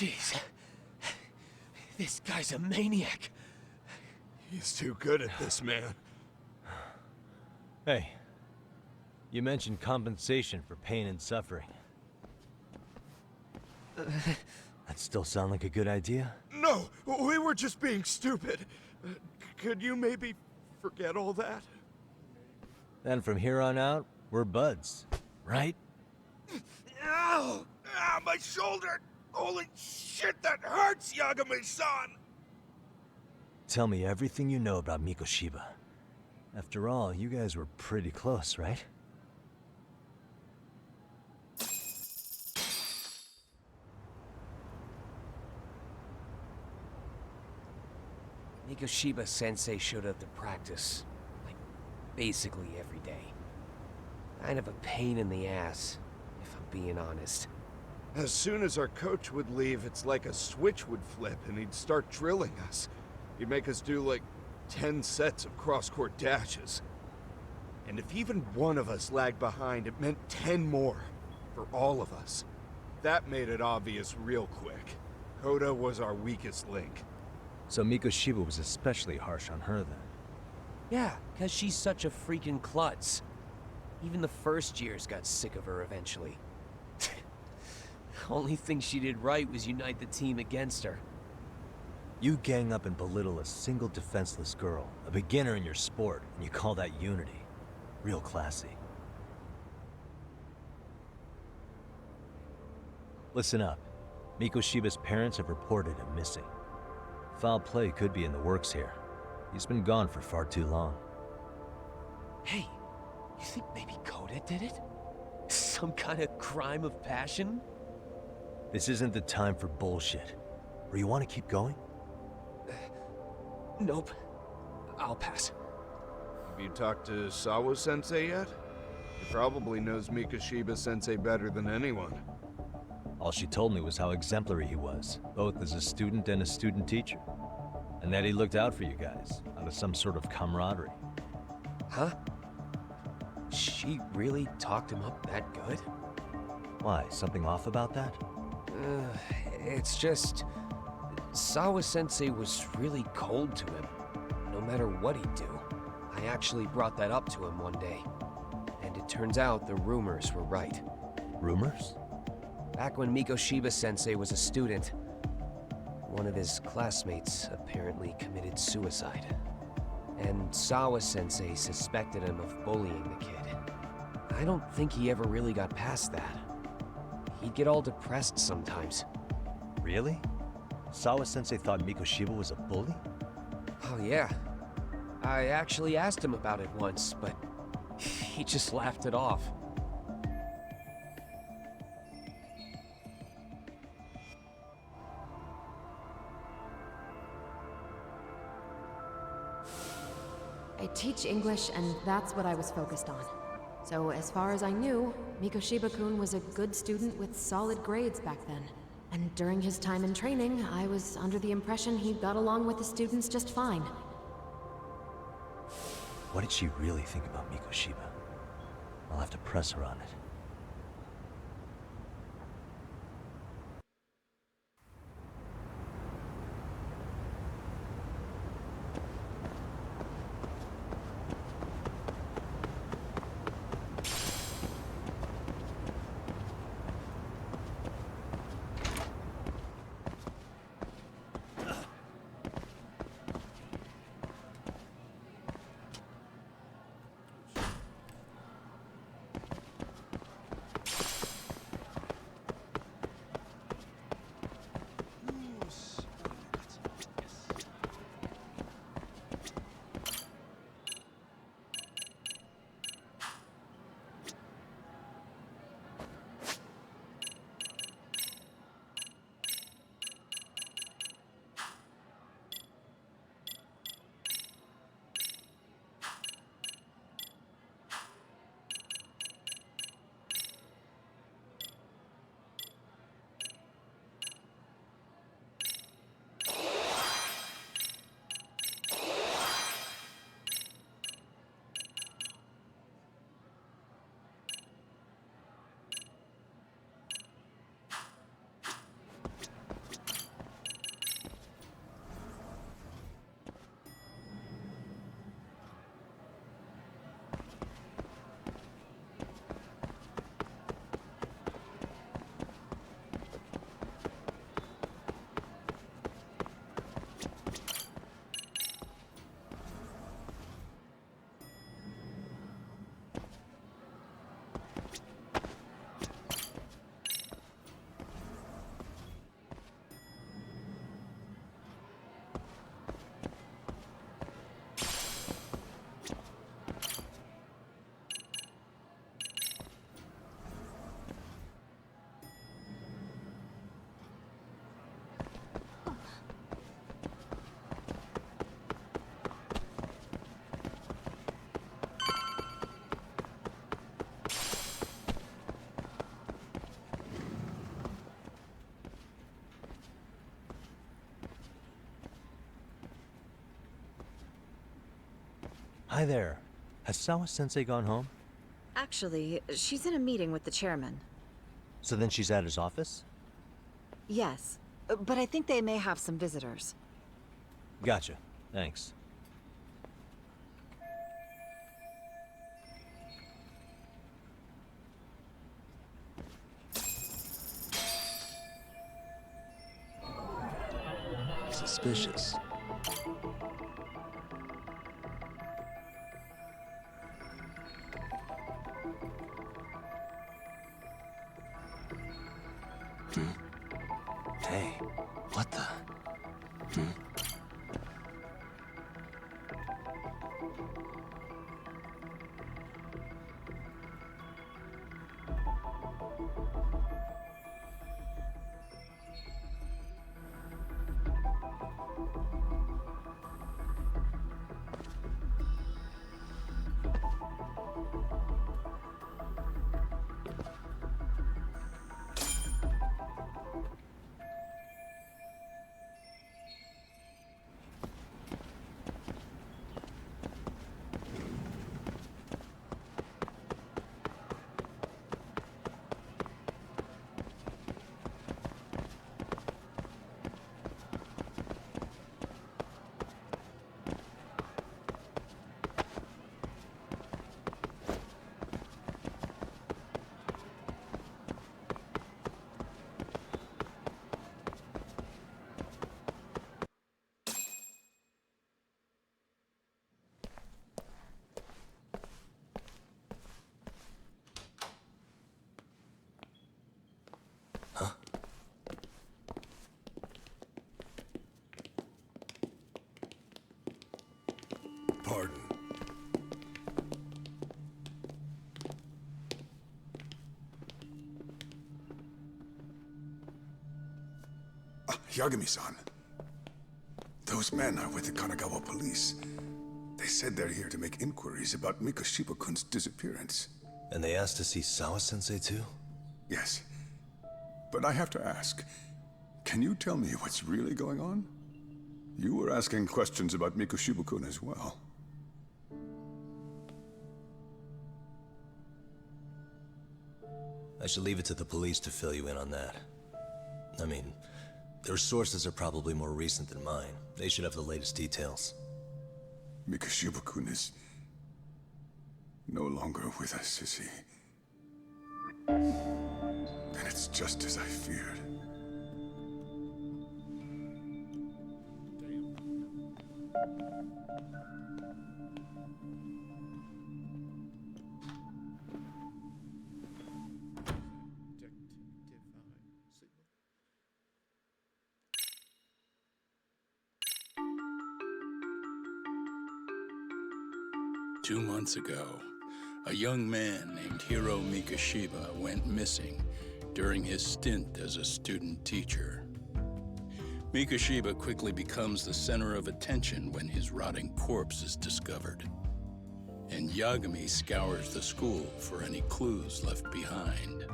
Jeez. This guy's a maniac. He's too good at this, man. Hey, you mentioned compensation for pain and suffering. That still sound like a good idea? No, we were just being stupid. Could you maybe forget all that? Then from here on out, we're buds, right? Ow! Ah, my shoulder! Holy shit, that hurts, Yagami-san! Tell me everything you know about Mikoshiba. After all, you guys were pretty close, right? Mikoshiba Sensei showed up to practice, like, basically every day. Kind of a pain in the ass, if I'm being honest. As soon as our coach would leave, it's like a switch would flip and he'd start drilling us. He'd make us do like 10 sets of cross-court dashes. And if even one of us lagged behind, it meant 10 more. For all of us. That made it obvious real quick. Koda was our weakest link. So Mikoshiba was especially harsh on her then? Yeah, because she's such a freaking klutz. Even the first years got sick of her eventually. Only thing she did right was unite the team against her. You gang up and belittle a single defenseless girl, a beginner in your sport, and you call that unity. Real classy. Listen up. Mikoshiba's parents have reported him missing. Foul play could be in the works here. He's been gone for far too long. Hey, you think maybe Koda did it? Some kind of crime of passion? This isn't the time for bullshit. Or you want to keep going? Nope. I'll pass. Have you talked to Sawa-sensei yet? He probably knows Mikoshiba Sensei better than anyone. All she told me was how exemplary he was, both as a student and a student teacher. And that he looked out for you guys, out of some sort of camaraderie. Huh? She really talked him up that good? Why, something off about that? It's just... Sawa-sensei was really cold to him, no matter what he'd do. I actually brought that up to him one day. And it turns out the rumors were right. Rumors? Back when Mikoshiba-sensei was a student, one of his classmates apparently committed suicide. And Sawa-sensei suspected him of bullying the kid. I don't think he ever really got past that. He'd get all depressed sometimes. Really? Sawa-sensei thought Mikoshiba was a bully? Oh yeah. I actually asked him about it once, but he just laughed it off. I teach English, and that's what I was focused on. So as far as I knew, Mikoshiba-kun was a good student with solid grades back then. And during his time in training, I was under the impression he got along with the students just fine. What did she really think about Mikoshiba? I'll have to press her on it. Hi there. Has Sawa-sensei gone home? Actually, she's in a meeting with the chairman. So then she's at his office? Yes, but I think they may have some visitors. Gotcha. Thanks. Suspicious. Hey, what the? Yagami-san. Those men are with the Kanagawa police. They said they're here to make inquiries about Mikoshiba-kun's disappearance. And they asked to see Sawa-sensei too? Yes. But I have to ask, can you tell me what's really going on? You were asking questions about Mikoshiba-kun as well. I should leave it to the police to fill you in on that. I mean, their sources are probably more recent than mine. They should have the latest details. Mikoshiba-kun is no longer with us, is he? Then it's just as I feared. Two months ago, a young man named Hiro Mikoshiba went missing during his stint as a student teacher. Mikoshiba quickly becomes the center of attention when his rotting corpse is discovered. And Yagami scours the school for any clues left behind.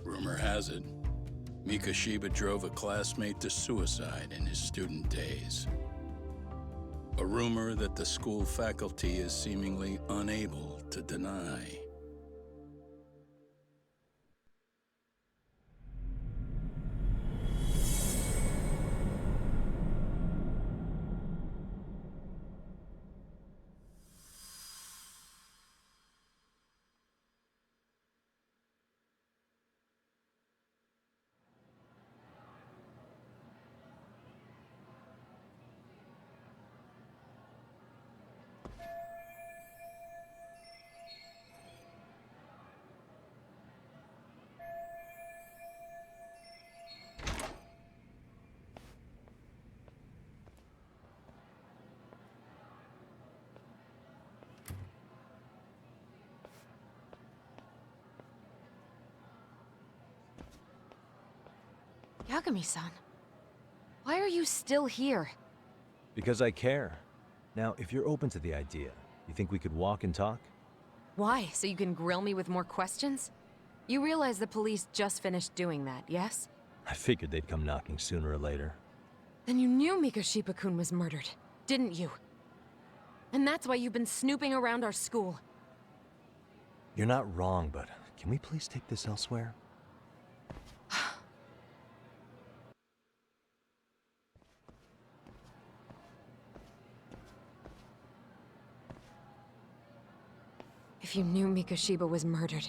Rumor has it, Mikoshiba drove a classmate to suicide in his student days. A rumor that the school faculty is seemingly unable to deny. Yagami-san, why are you still here? Because I care. Now, if you're open to the idea, you think we could walk and talk? Why? So you can grill me with more questions? You realize the police just finished doing that, yes? I figured they'd come knocking sooner or later. Then you knew Mikoshiba-kun was murdered, didn't you? And that's why you've been snooping around our school. You're not wrong, but can we please take this elsewhere? If you knew Mikoshiba was murdered,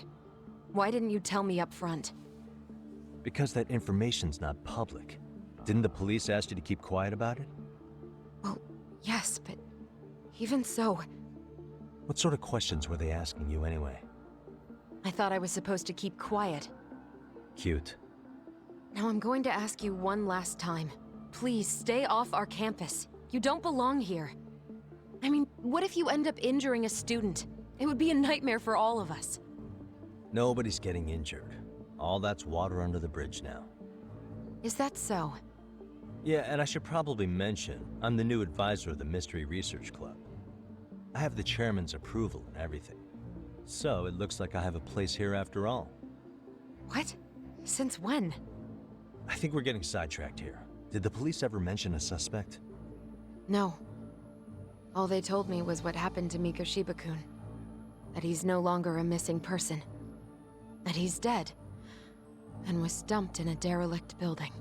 why didn't you tell me up front? Because that information's not public. Didn't the police ask you to keep quiet about it? Well, yes, but even so... What sort of questions were they asking you anyway? I thought I was supposed to keep quiet. Cute. Now I'm going to ask you one last time. Please, stay off our campus. You don't belong here. I mean, what if you end up injuring a student? It would be a nightmare for all of us. Nobody's getting injured. All that's water under the bridge now. Is that so? Yeah, and I should probably mention, I'm the new advisor of the Mystery Research Club. I have the chairman's approval and everything. So it looks like I have a place here after all. What? Since when? I think we're getting sidetracked here. Did the police ever mention a suspect? No. All they told me was what happened to Mikoshiba-kun. That he's no longer a missing person. That he's dead. And was dumped in a derelict building.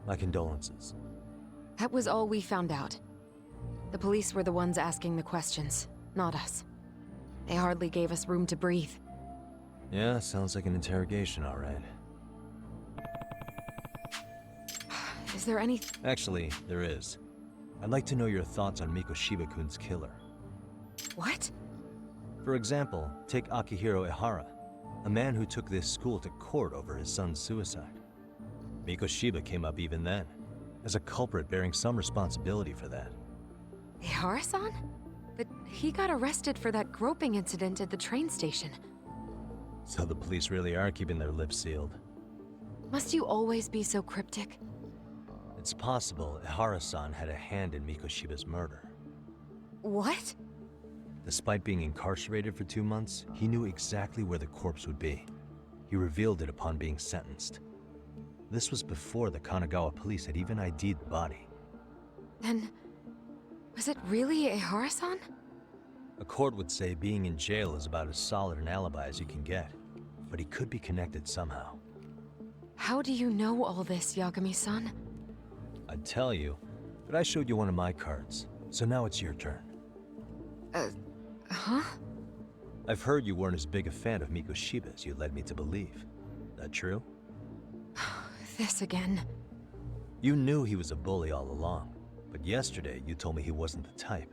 My condolences. That was all we found out. The police were the ones asking the questions, not us. They hardly gave us room to breathe. Yeah, sounds like an interrogation, all right. Is there any... Actually, there is. I'd like to know your thoughts on Mikoshiba-kun's killer. What? For example, take Akihiro Ehara, a man who took this school to court over his son's suicide. Mikoshiba came up even then, as a culprit bearing some responsibility for that. Ehara-san? But he got arrested for that groping incident at the train station. So the police really are keeping their lips sealed. Must you always be so cryptic? It's possible Ihara-san had a hand in Mikoshiba's murder. What? Despite being incarcerated for 2 months, he knew exactly where the corpse would be. He revealed it upon being sentenced. This was before the Kanagawa police had even ID'd the body. Then, was it really Ihara-san? A court would say being in jail is about as solid an alibi as you can get, but he could be connected somehow. How do you know all this, Yagami-san? I'd tell you, but I showed you one of my cards, so now it's your turn. Huh? I've heard you weren't as big a fan of Mikoshiba as you led me to believe. That true? This again. You knew he was a bully all along, but yesterday you told me he wasn't the type.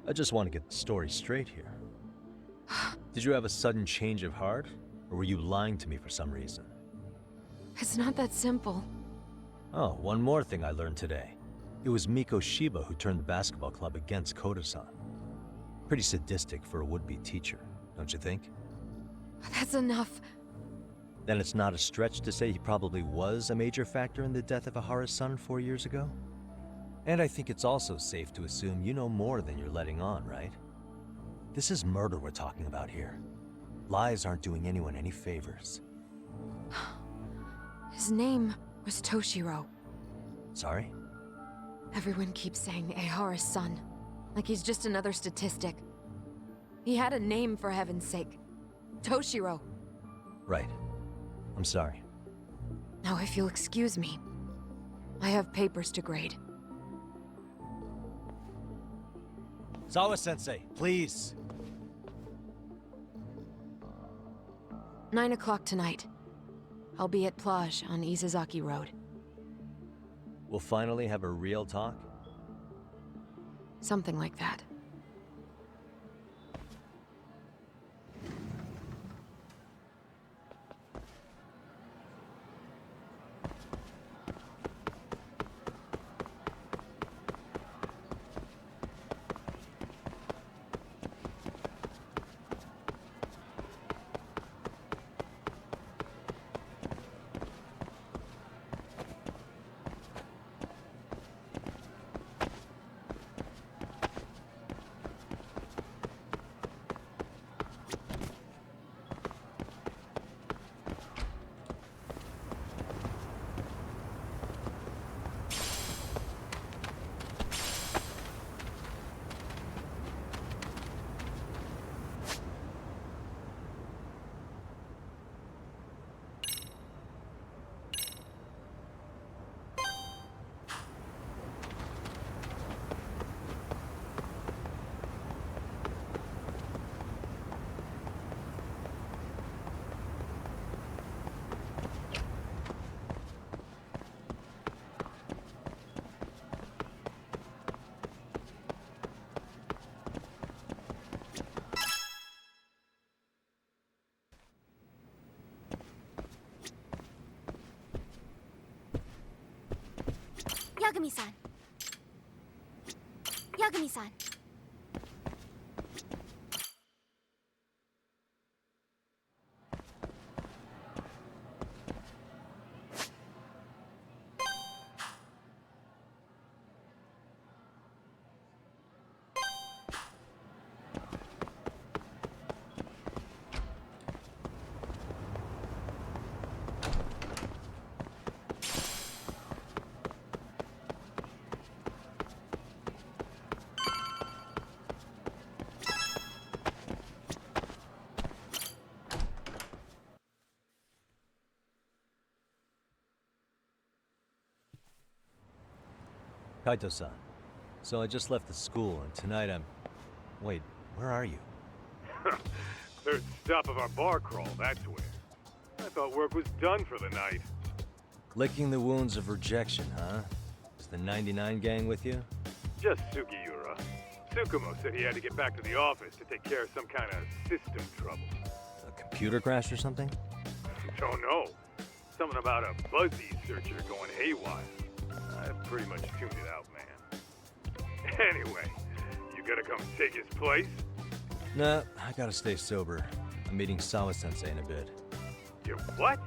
I just want to get the story straight here. Did you have a sudden change of heart, or were you lying to me for some reason? It's not that simple. Oh, one more thing I learned today. It was Mikoshiba who turned the basketball club against Koda-san. Pretty sadistic for a would-be teacher, don't you think? That's enough. Then it's not a stretch to say he probably was a major factor in the death of Ihara's son 4 years ago? And I think it's also safe to assume you know more than you're letting on, right? This is murder we're talking about here. Lies aren't doing anyone any favors. His name was Toshiro. Sorry? Everyone keeps saying Ihara's son, like he's just another statistic. He had a name, for heaven's sake. Toshiro. Right. I'm sorry. Now, if you'll excuse me, I have papers to grade. Sawa-sensei, please. 9 o'clock tonight. I'll be at Plage on Isazaki Road. We'll finally have a real talk? Something like that. Yagami-san. Yagami-san. Kaito-san. So I just left the school, and tonight I'm... Wait, where are you? Third stop of our bar crawl, that's where. I thought work was done for the night. Licking the wounds of rejection, huh? Is the 99 gang with you? Just Sugiura. Tsukumo said he had to get back to the office to take care of some kind of system trouble. A computer crash or something? Don't know. Something about a Buzzy searcher going haywire. I pretty much tuned it out, man. Anyway, you gonna come take his place? Nah, I gotta stay sober. I'm meeting Sawa-sensei in a bit. You what?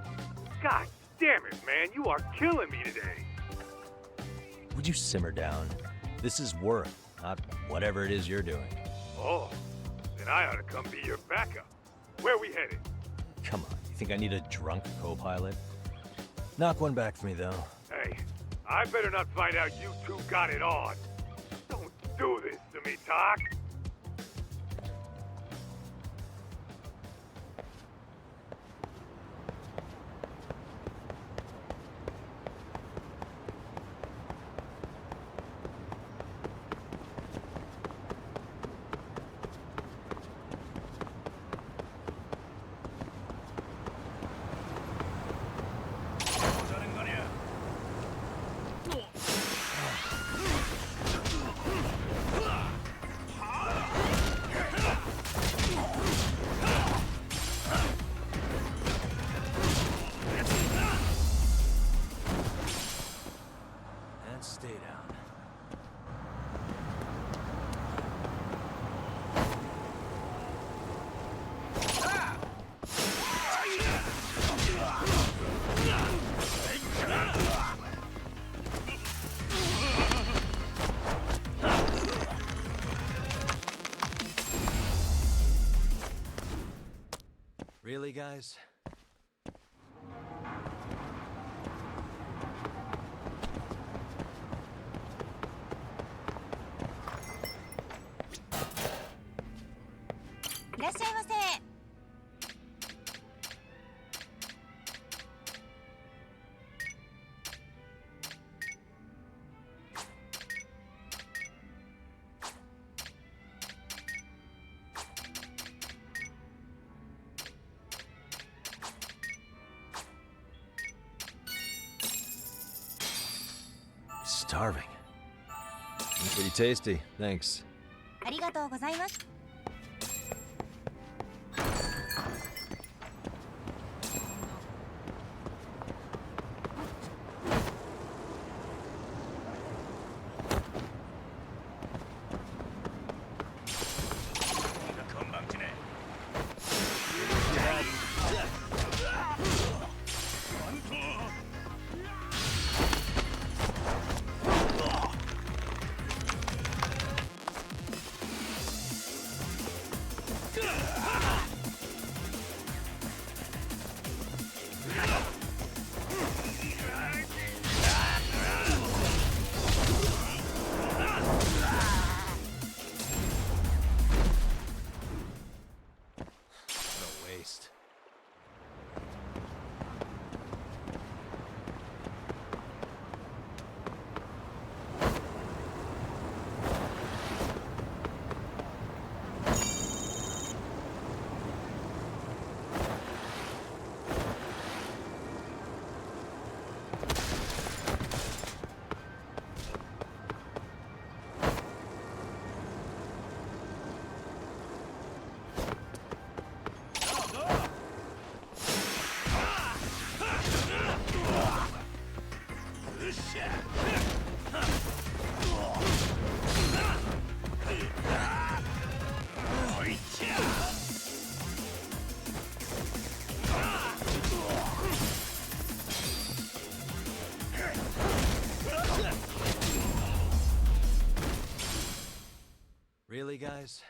God Damn it, man, you are killing me today. Would you simmer down? This is work, not whatever it is you're doing. Oh, then I ought to come be your backup. Where we headed? Come on, you think I need a drunk co-pilot? Knock one back for me, though. Hey, I better not find out you two got it on. Don't do this to me, Doc. And stay down. Really, guys? Starving. Pretty tasty, thanks. ありがとうございます。Really, guys?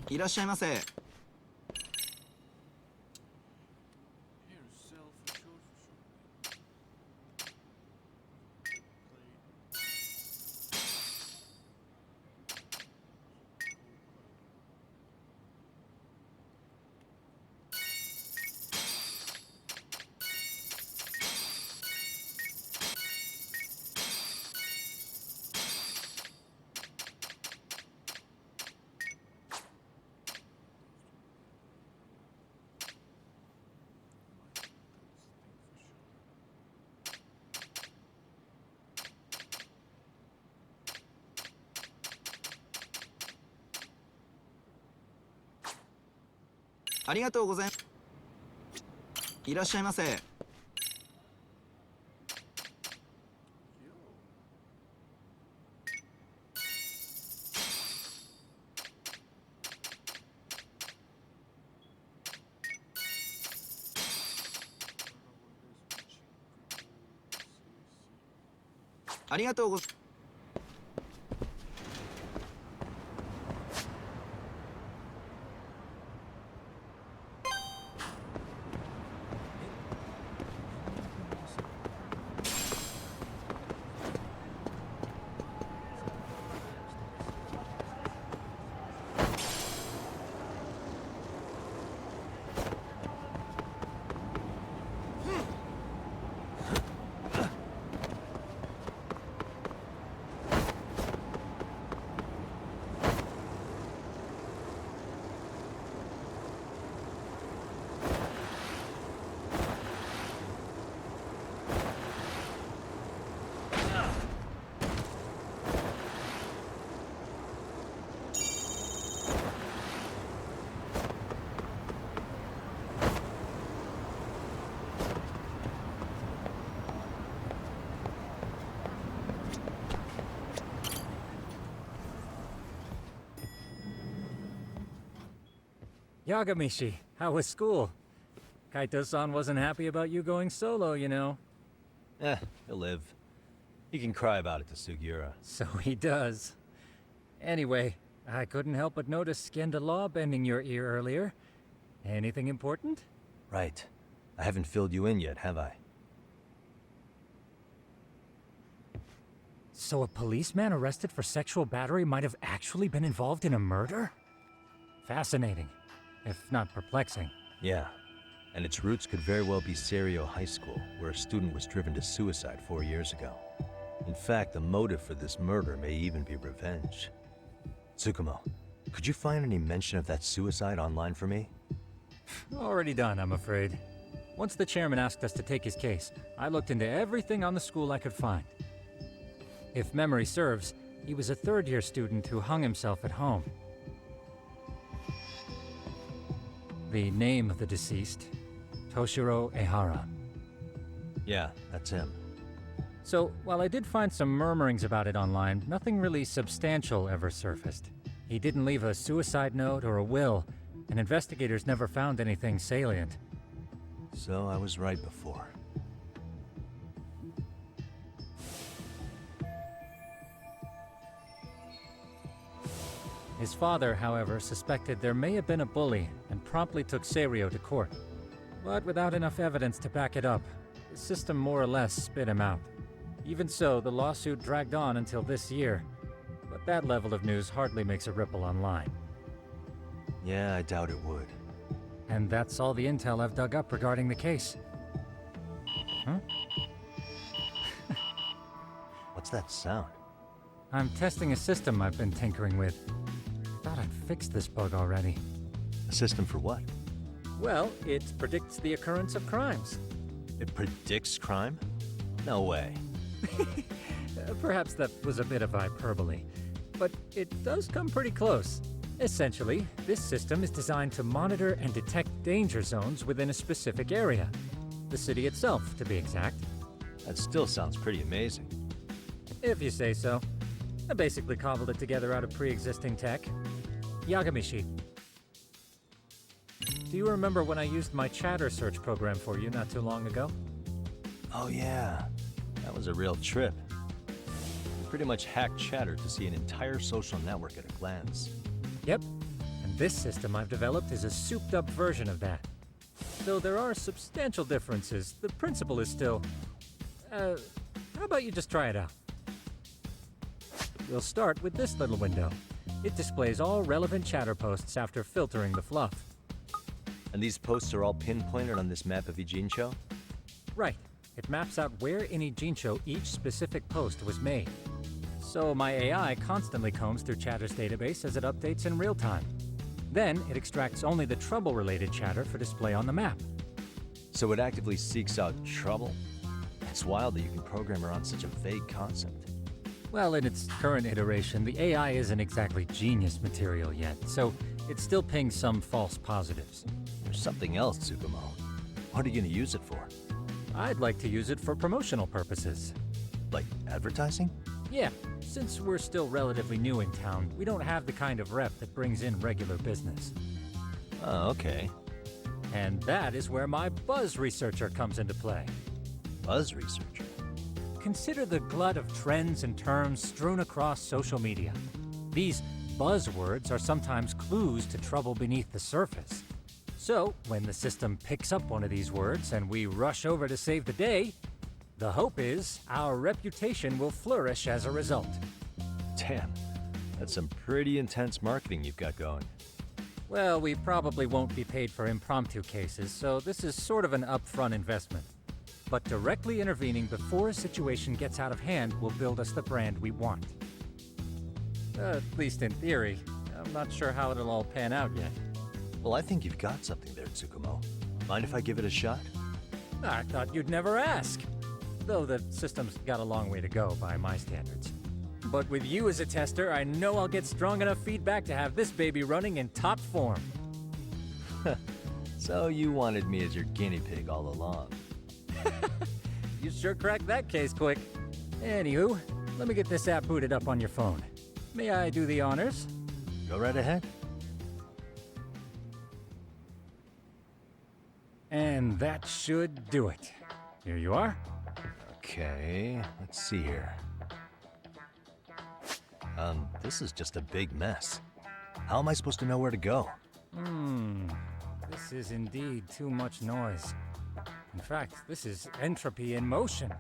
いらっしゃいませ。ありがとうございます。いらっしゃいませ。ありがとうございます。Yagamishi, how was school? Kaito-san wasn't happy about you going solo, you know. He'll live. He can cry about it to Sugiura. So he does. Anyway, I couldn't help but notice Skenda Law bending your ear earlier. Anything important? Right. I haven't filled you in yet, have I? So a policeman arrested for sexual battery might have actually been involved in a murder? Fascinating, if not perplexing. Yeah. And its roots could very well be Serio High School, where a student was driven to suicide 4 years ago. In fact, the motive for this murder may even be revenge. Tsukumo, could you find any mention of that suicide online for me? Already done, I'm afraid. Once the chairman asked us to take his case, I looked into everything on the school I could find. If memory serves, he was a third-year student who hung himself at home. The name of the deceased, Toshiro Ehara. Yeah, that's him. So, while I did find some murmurings about it online, nothing really substantial ever surfaced. He didn't leave a suicide note or a will, and investigators never found anything salient. So I was right before. His father, however, suspected there may have been a bully and promptly took Serio to court. But without enough evidence to back it up, the system more or less spit him out. Even so, the lawsuit dragged on until this year, but that level of news hardly makes a ripple online. Yeah, I doubt it would. And that's all the intel I've dug up regarding the case. Huh? What's that sound? I'm testing a system I've been tinkering with. Thought I'd fixed this bug already. A system for what? Well, it predicts the occurrence of crimes. It predicts crime? No way. Perhaps that was a bit of hyperbole, but it does come pretty close. Essentially, this system is designed to monitor and detect danger zones within a specific area. The city itself, to be exact. That still sounds pretty amazing. If you say so. I basically cobbled it together out of pre-existing tech. Yagamishi. Do you remember when I used my chatter search program for you not too long ago? Oh yeah, that was a real trip. You pretty much hacked Chatter to see an entire social network at a glance. Yep, and This system I've developed is a souped-up version of that. Though there are substantial differences, the principle is still... how about you just try it out? We'll start with this little window. It displays all relevant chatter posts after filtering the fluff. And these posts are all pinpointed on this map of Ijincho? Right. It maps out where in Ijincho each specific post was made. So my AI constantly combs through Chatter's database as it updates in real time. Then it extracts only the trouble-related chatter for display on the map. So it actively seeks out trouble? It's wild that you can program around such a vague concept. Well, in its current iteration, the AI isn't exactly genius material yet, so it still pings some false positives. There's something else, Tsukumo. What are you going to use it for? I'd like to use it for promotional purposes. Like advertising? Yeah, since we're still relatively new in town, we don't have the kind of rep that brings in regular business. Oh, okay. And that is where my buzz researcher comes into play. Buzz researcher? Consider the glut of trends and terms strewn across social media. These buzzwords are sometimes clues to trouble beneath the surface. So, when the system picks up one of these words and we rush over to save the day, the hope is our reputation will flourish as a result. Damn, that's some pretty intense marketing you've got going. Well, we probably won't be paid for impromptu cases, so this is sort of an upfront investment. But directly intervening before a situation gets out of hand will build us the brand we want. At least in theory. I'm not sure how it'll all pan out yet. Well, I think you've got something there, Tsukumo. Mind if I give it a shot? I thought you'd never ask. Though the system's got a long way to go by my standards. But with you as a tester, I know I'll get strong enough feedback to have this baby running in top form. So you wanted me as your guinea pig all along. You sure cracked that case quick. Anywho, let me get this app booted up on your phone. May I do the honors? Go right ahead. And that should do it. Here you are. Okay, let's see here. This is just a big mess. How am I supposed to know where to go? This is indeed too much noise. In fact, this is entropy in motion.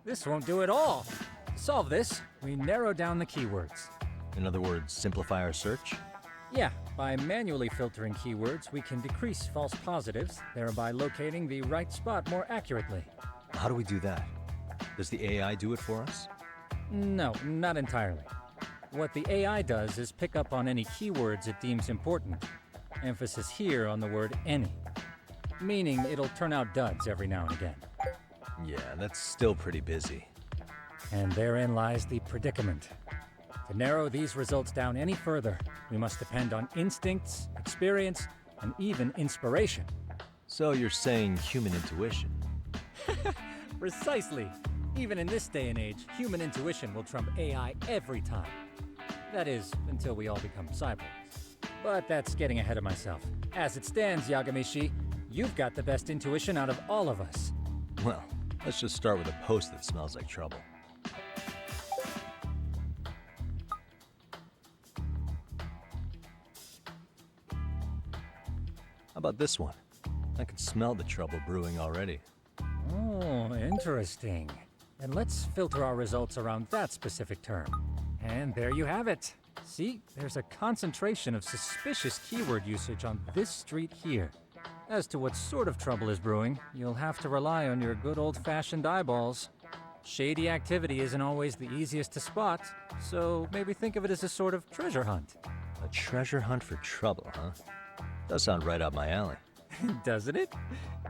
This won't do it all. To solve this, we narrow down the keywords. In other words, simplify our search? Yeah, by manually filtering keywords, we can decrease false positives, thereby locating the right spot more accurately. How do we do that? Does the AI do it for us? No, not entirely. What the AI does is pick up on any keywords it deems important. Emphasis here on the word any. Meaning it'll turn out duds every now and again. Yeah, that's still pretty busy. And therein lies the predicament. To narrow these results down any further, we must depend on instincts, experience, and even inspiration. So you're saying human intuition? Precisely. Even in this day and age, human intuition will trump AI every time. That is, until we all become cyborgs. But that's getting ahead of myself. As it stands, Yagami-shi, you've got the best intuition out of all of us. Well, let's just start with a post that smells like trouble. How about this one? I can smell the trouble brewing already. Oh, interesting. And let's filter our results around that specific term. And there you have it. See, there's a concentration of suspicious keyword usage on this street here. As to what sort of trouble is brewing, you'll have to rely on your good old-fashioned eyeballs. Shady activity isn't always the easiest to spot, so maybe think of it as a sort of treasure hunt. A treasure hunt for trouble, huh? Does sound right up my alley. Doesn't it?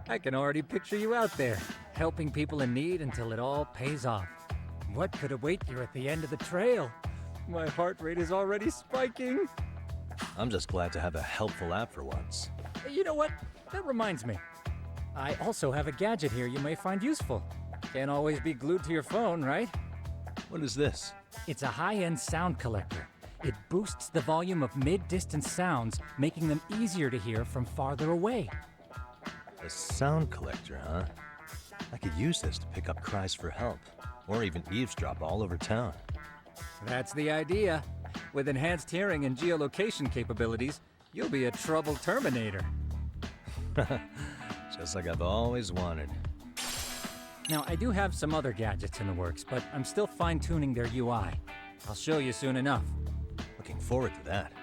I can already picture you out there, helping people in need until it all pays off. What could await you at the end of the trail? My heart rate is already spiking. I'm just glad to have a helpful app for once. You know what? That reminds me. I also have a gadget here you may find useful. Can't always be glued to your phone, right? What is this? It's a high-end sound collector. It boosts the volume of mid-distance sounds, making them easier to hear from farther away. A sound collector, huh? I could use this to pick up cries for help, or even eavesdrop all over town. That's the idea. With enhanced hearing and geolocation capabilities, You'll be a trouble Terminator. Just like I've always wanted. Now, I do have some other gadgets in the works, but I'm still fine-tuning their UI. I'll show you soon enough. Looking forward to that.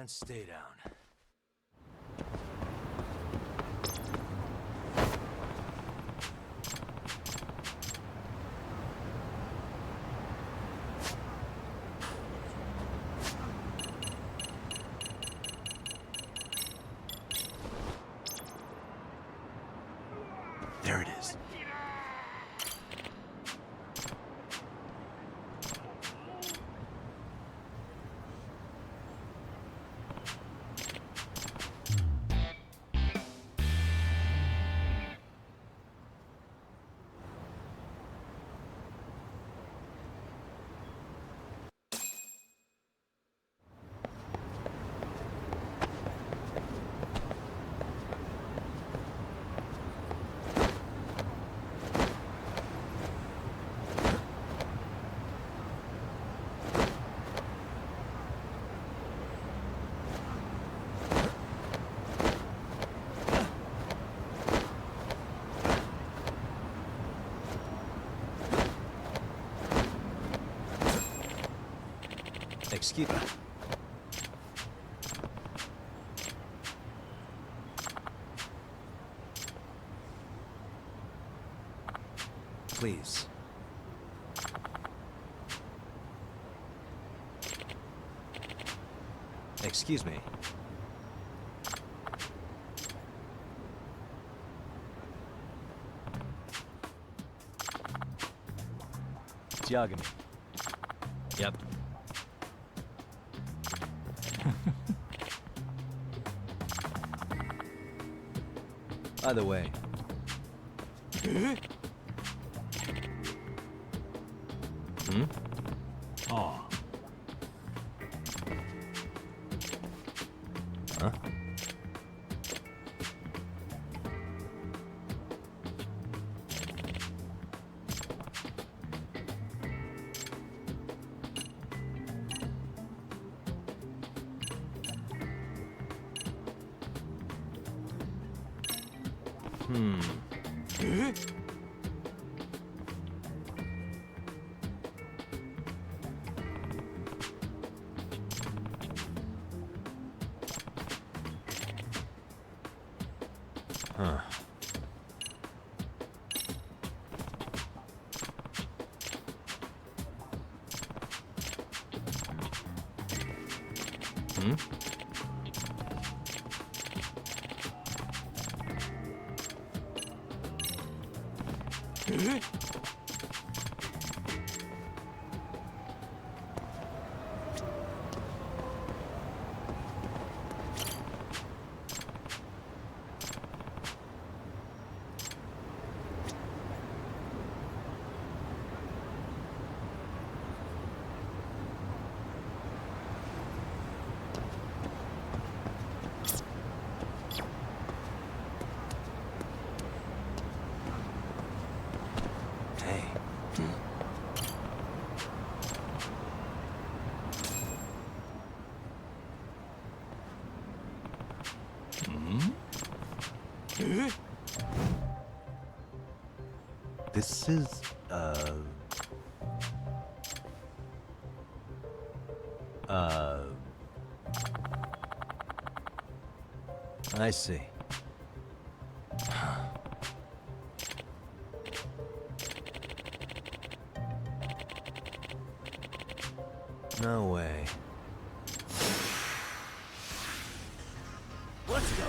And stay down. There it is. Excuse me. Please. Excuse me. It's Yagami. Yep. Either way. Hmm? Oh. Huh? Huh. Hmm? This is, I see. No way. Let's go.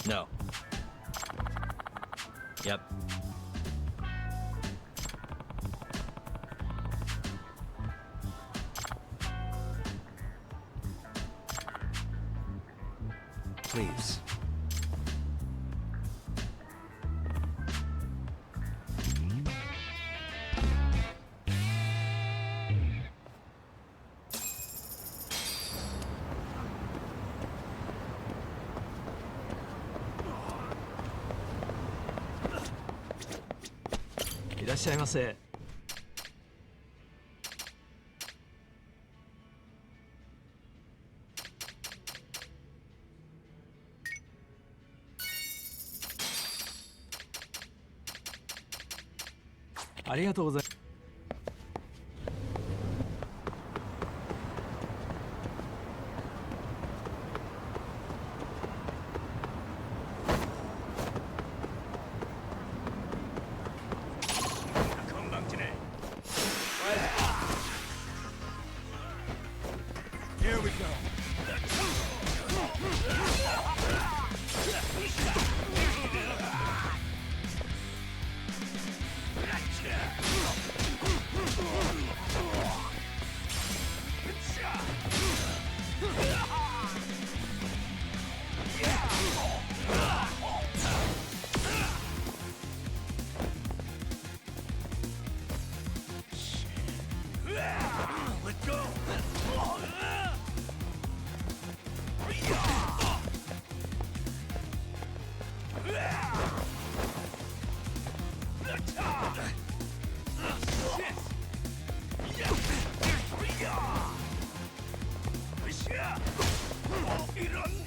No. Yep. Please.いらっしゃいませ。ありがとうございます。Here we go. 이런